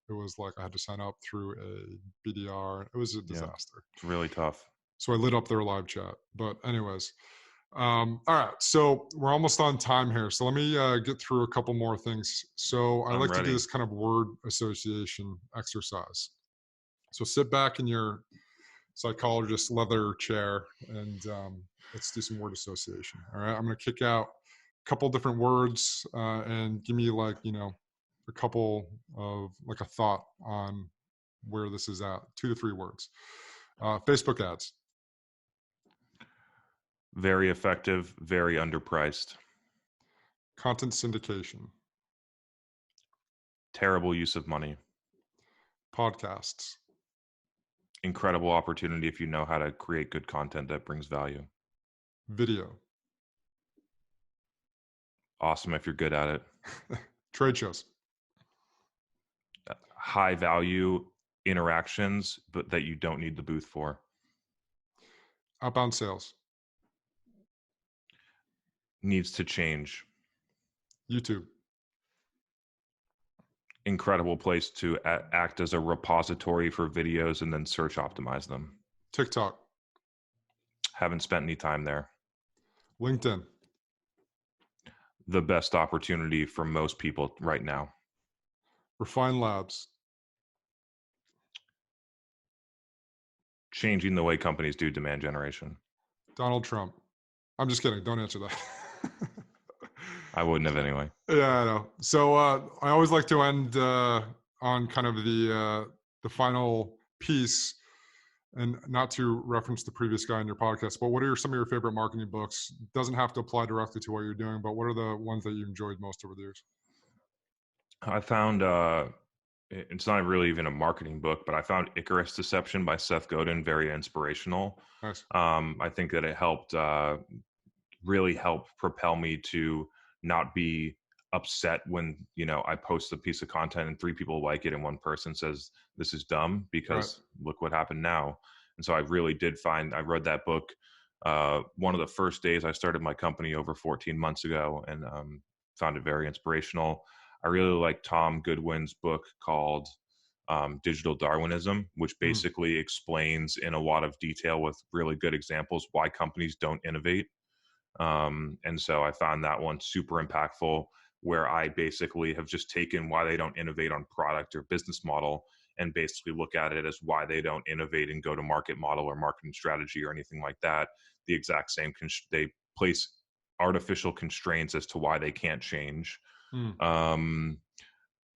It was like I had to sign up through a BDR. It was a disaster. Yeah, it's really tough. So I lit up their live chat. But anyways, all right. So we're almost on time here. So let me get through a couple more things. So I like to do this kind of word association exercise. So sit back in your psychologist leather chair and let's do some word association. All right. I'm going to kick out a couple different words and give me like, a couple of like a thought on where this is at. 2 to 3 words. Facebook ads. Very effective, very underpriced. Content syndication. Terrible use of money. Podcasts. Incredible opportunity if you know how to create good content that brings value. Video. Awesome if you're good at it. Trade shows. High value interactions, but that you don't need the booth for. Outbound sales. Needs to change. YouTube. Incredible place to act as a repository for videos and then search optimize them. TikTok. Haven't spent any time there. LinkedIn. The best opportunity for most people right now. Refine Labs. Changing the way companies do demand generation. Donald Trump. I'm just kidding. Don't answer that. I wouldn't have anyway. Yeah, I know. So I always like to end on kind of the final piece, and not to reference the previous guy in your podcast, but what are some of your favorite marketing books? Doesn't have to apply directly to what you're doing, but what are the ones that you enjoyed most over the years? I found it's not really even a marketing book, but I found Icarus Deception by Seth Godin very inspirational. Nice. I think that it helped really helped propel me to not be upset when I post a piece of content and 3 people like it and one person says this is dumb, because look what happened now. And so I really did I read that book one of the first days I started my company over 14 months ago, and found it very inspirational. I really like Tom Goodwin's book called Digital Darwinism, which basically explains in a lot of detail with really good examples why companies don't innovate. And so I found that one super impactful, where I basically have just taken why they don't innovate on product or business model and basically look at it as why they don't innovate in go-to-market model or marketing strategy or anything like that. The exact same, they place artificial constraints as to why they can't change.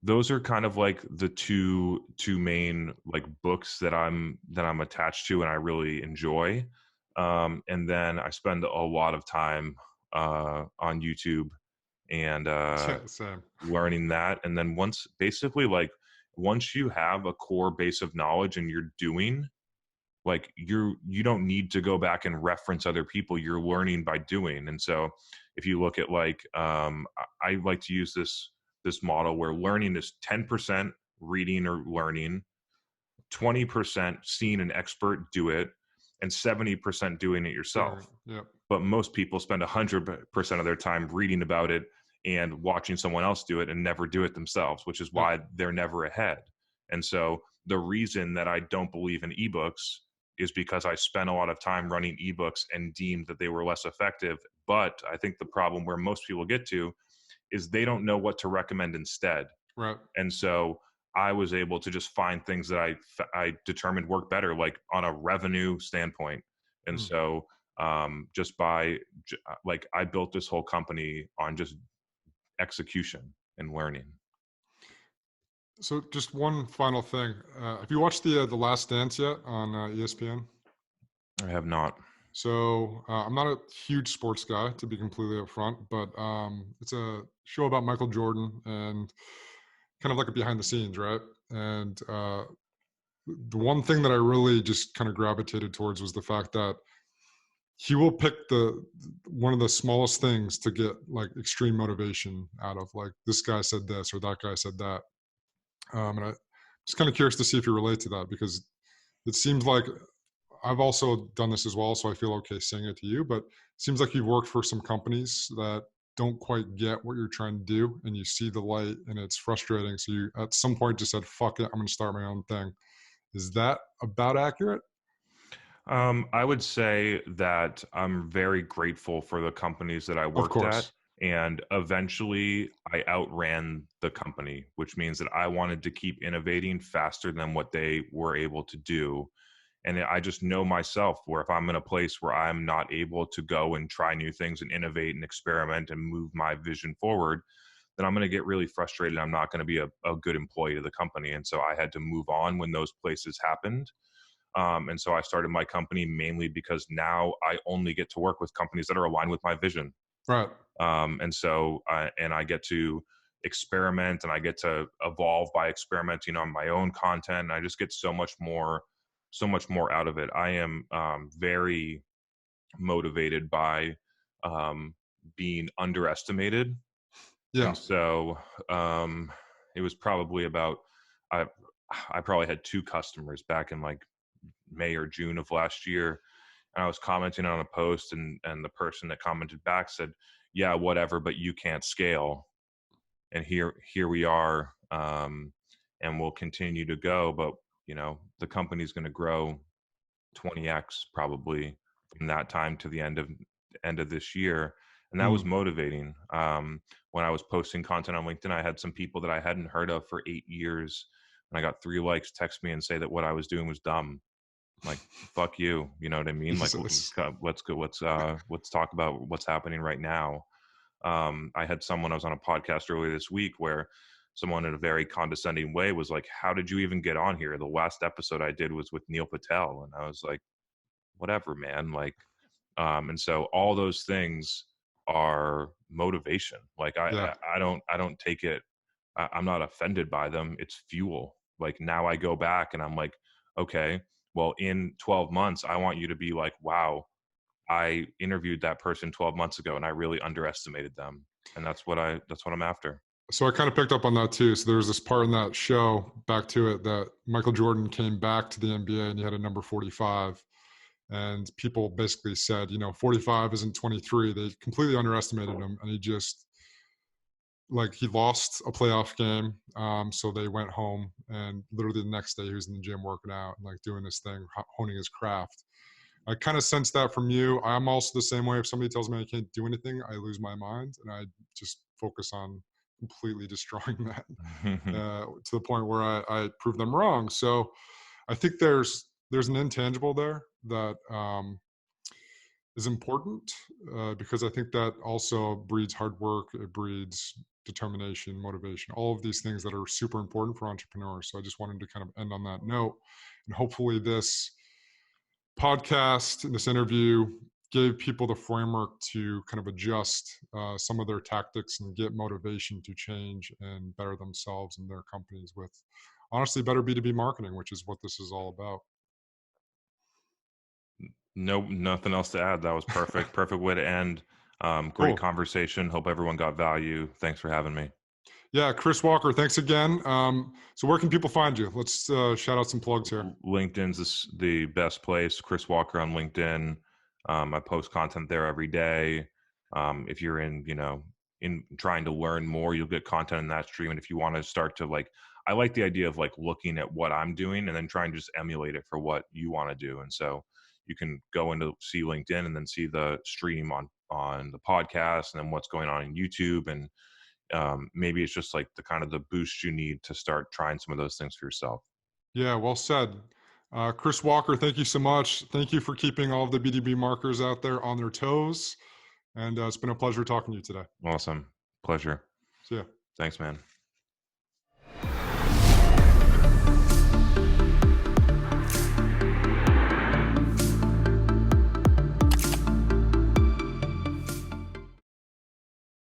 Those are kind of like the two main like books that I'm attached to and I really enjoy. And then I spend a lot of time on YouTube and learning that. And then once you have a core base of knowledge and you're doing, like you don't need to go back and reference other people. You're learning by doing. And so if you look at like I like to use this model where learning is 10% reading or learning, 20% seeing an expert do it, and 70% doing it yourself. Yep. But most people spend 100% of their time reading about it and watching someone else do it and never do it themselves, which is why they're never ahead. And so the reason that I don't believe in ebooks is because I spent a lot of time running ebooks and deemed that they were less effective. But I think the problem where most people get to is they don't know what to recommend instead. Right. And so I was able to just find things that I determined work better, like on a revenue standpoint. And so just like I built this whole company on just execution and learning. So just one final thing. Have you watched the Last Dance yet on ESPN? I have not. So I'm not a huge sports guy, to be completely upfront, but it's a show about Michael Jordan and kind of like a behind the scenes, right? And the one thing that I really just kind of gravitated towards was the fact that he will pick the one of the smallest things to get like extreme motivation out of. Like this guy said this or that guy said that, and I just kind of curious to see if you relate to that because it seems like I've also done this as well, so I feel okay saying it to you. But it seems like you've worked for some companies that don't quite get what you're trying to do, and you see the light, and it's frustrating. So you, at some point, just said, "Fuck it, I'm going to start my own thing." Is that about accurate? I would say that I'm very grateful for the companies that I Of worked at. course. And eventually I outran the company, which means that I wanted to keep innovating faster than what they were able to do. And I just know myself where if I'm in a place where I'm not able to go and try new things and innovate and experiment and move my vision forward, then I'm going to get really frustrated. I'm not going to be a good employee to the company. And so I had to move on when those places happened. And so I started my company mainly because now I only get to work with companies that are aligned with my vision. Right. And I get to experiment and I get to evolve by experimenting on my own content. And I just get so much more out of it. I am very motivated by being underestimated. Yeah. And so it was probably about, I, I probably had two customers back in like May or June of last year, and I was commenting on a post, and the person that commented back said, "Yeah, whatever, but you can't scale." And here we are, and we'll continue to go, but the company's going to grow 20x probably from that time to the end of this year, and that was Mm. motivating. When I was posting content on LinkedIn, I had some people that I hadn't heard of for 8 years, and I got 3 likes text me and say that what I was doing was dumb. Like, fuck you, you know what I mean? Like, Jesus. let's go, let's talk about what's happening right now. I had someone, I was on a podcast earlier this week where someone in a very condescending way was like, "How did you even get on here? The last episode I did was with Neil Patel." And I was like, whatever, man. Like, and so all those things are motivation. Like Yeah. I don't take it, I'm not offended by them. It's fuel. Like now I go back and I'm like, okay, well, in 12 months, I want you to be like, wow, I interviewed that person 12 months ago and I really underestimated them. And that's what I'm after. So I kind of picked up on that too. So there was this part in that show, back to it, that Michael Jordan came back to the NBA and he had a number 45. And people basically said, 45 isn't 23. They completely underestimated him. And he just, like, he lost a playoff game. So they went home and literally the next day he was in the gym working out and like doing this thing, honing his craft. I kind of sense that from you. I'm also the same way. If somebody tells me I can't do anything, I lose my mind and I just focus on completely destroying that to the point where I prove them wrong. So I think there's an intangible there that is important because I think that also breeds hard work. It breeds determination, motivation, all of these things that are super important for entrepreneurs. So I just wanted to kind of end on that note. And hopefully this podcast and this interview gave people the framework to kind of adjust some of their tactics and get motivation to change and better themselves and their companies with honestly better B2B marketing, which is what this is all about. Nope, nothing else to add. That was perfect. Perfect way to end. Great Cool. conversation. Hope everyone got value. Thanks for having me. Yeah, Chris Walker, thanks again. So where can people find you? Let's shout out some plugs here. LinkedIn's the best place. Chris Walker on LinkedIn. I post content there every day. If you're in trying to learn more, you'll get content in that stream. And if you want to start to like, I like the idea of like looking at what I'm doing and then trying to just emulate it for what you want to do. And so you can go into see LinkedIn and then see the stream on the podcast and then what's going on in YouTube. And maybe it's just like the kind of the boost you need to start trying some of those things for yourself. Yeah, well said. Chris Walker, thank you so much. Thank you for keeping all of the B2B marketers out there on their toes. And it's been a pleasure talking to you today. Awesome. Pleasure. See ya. Thanks, man.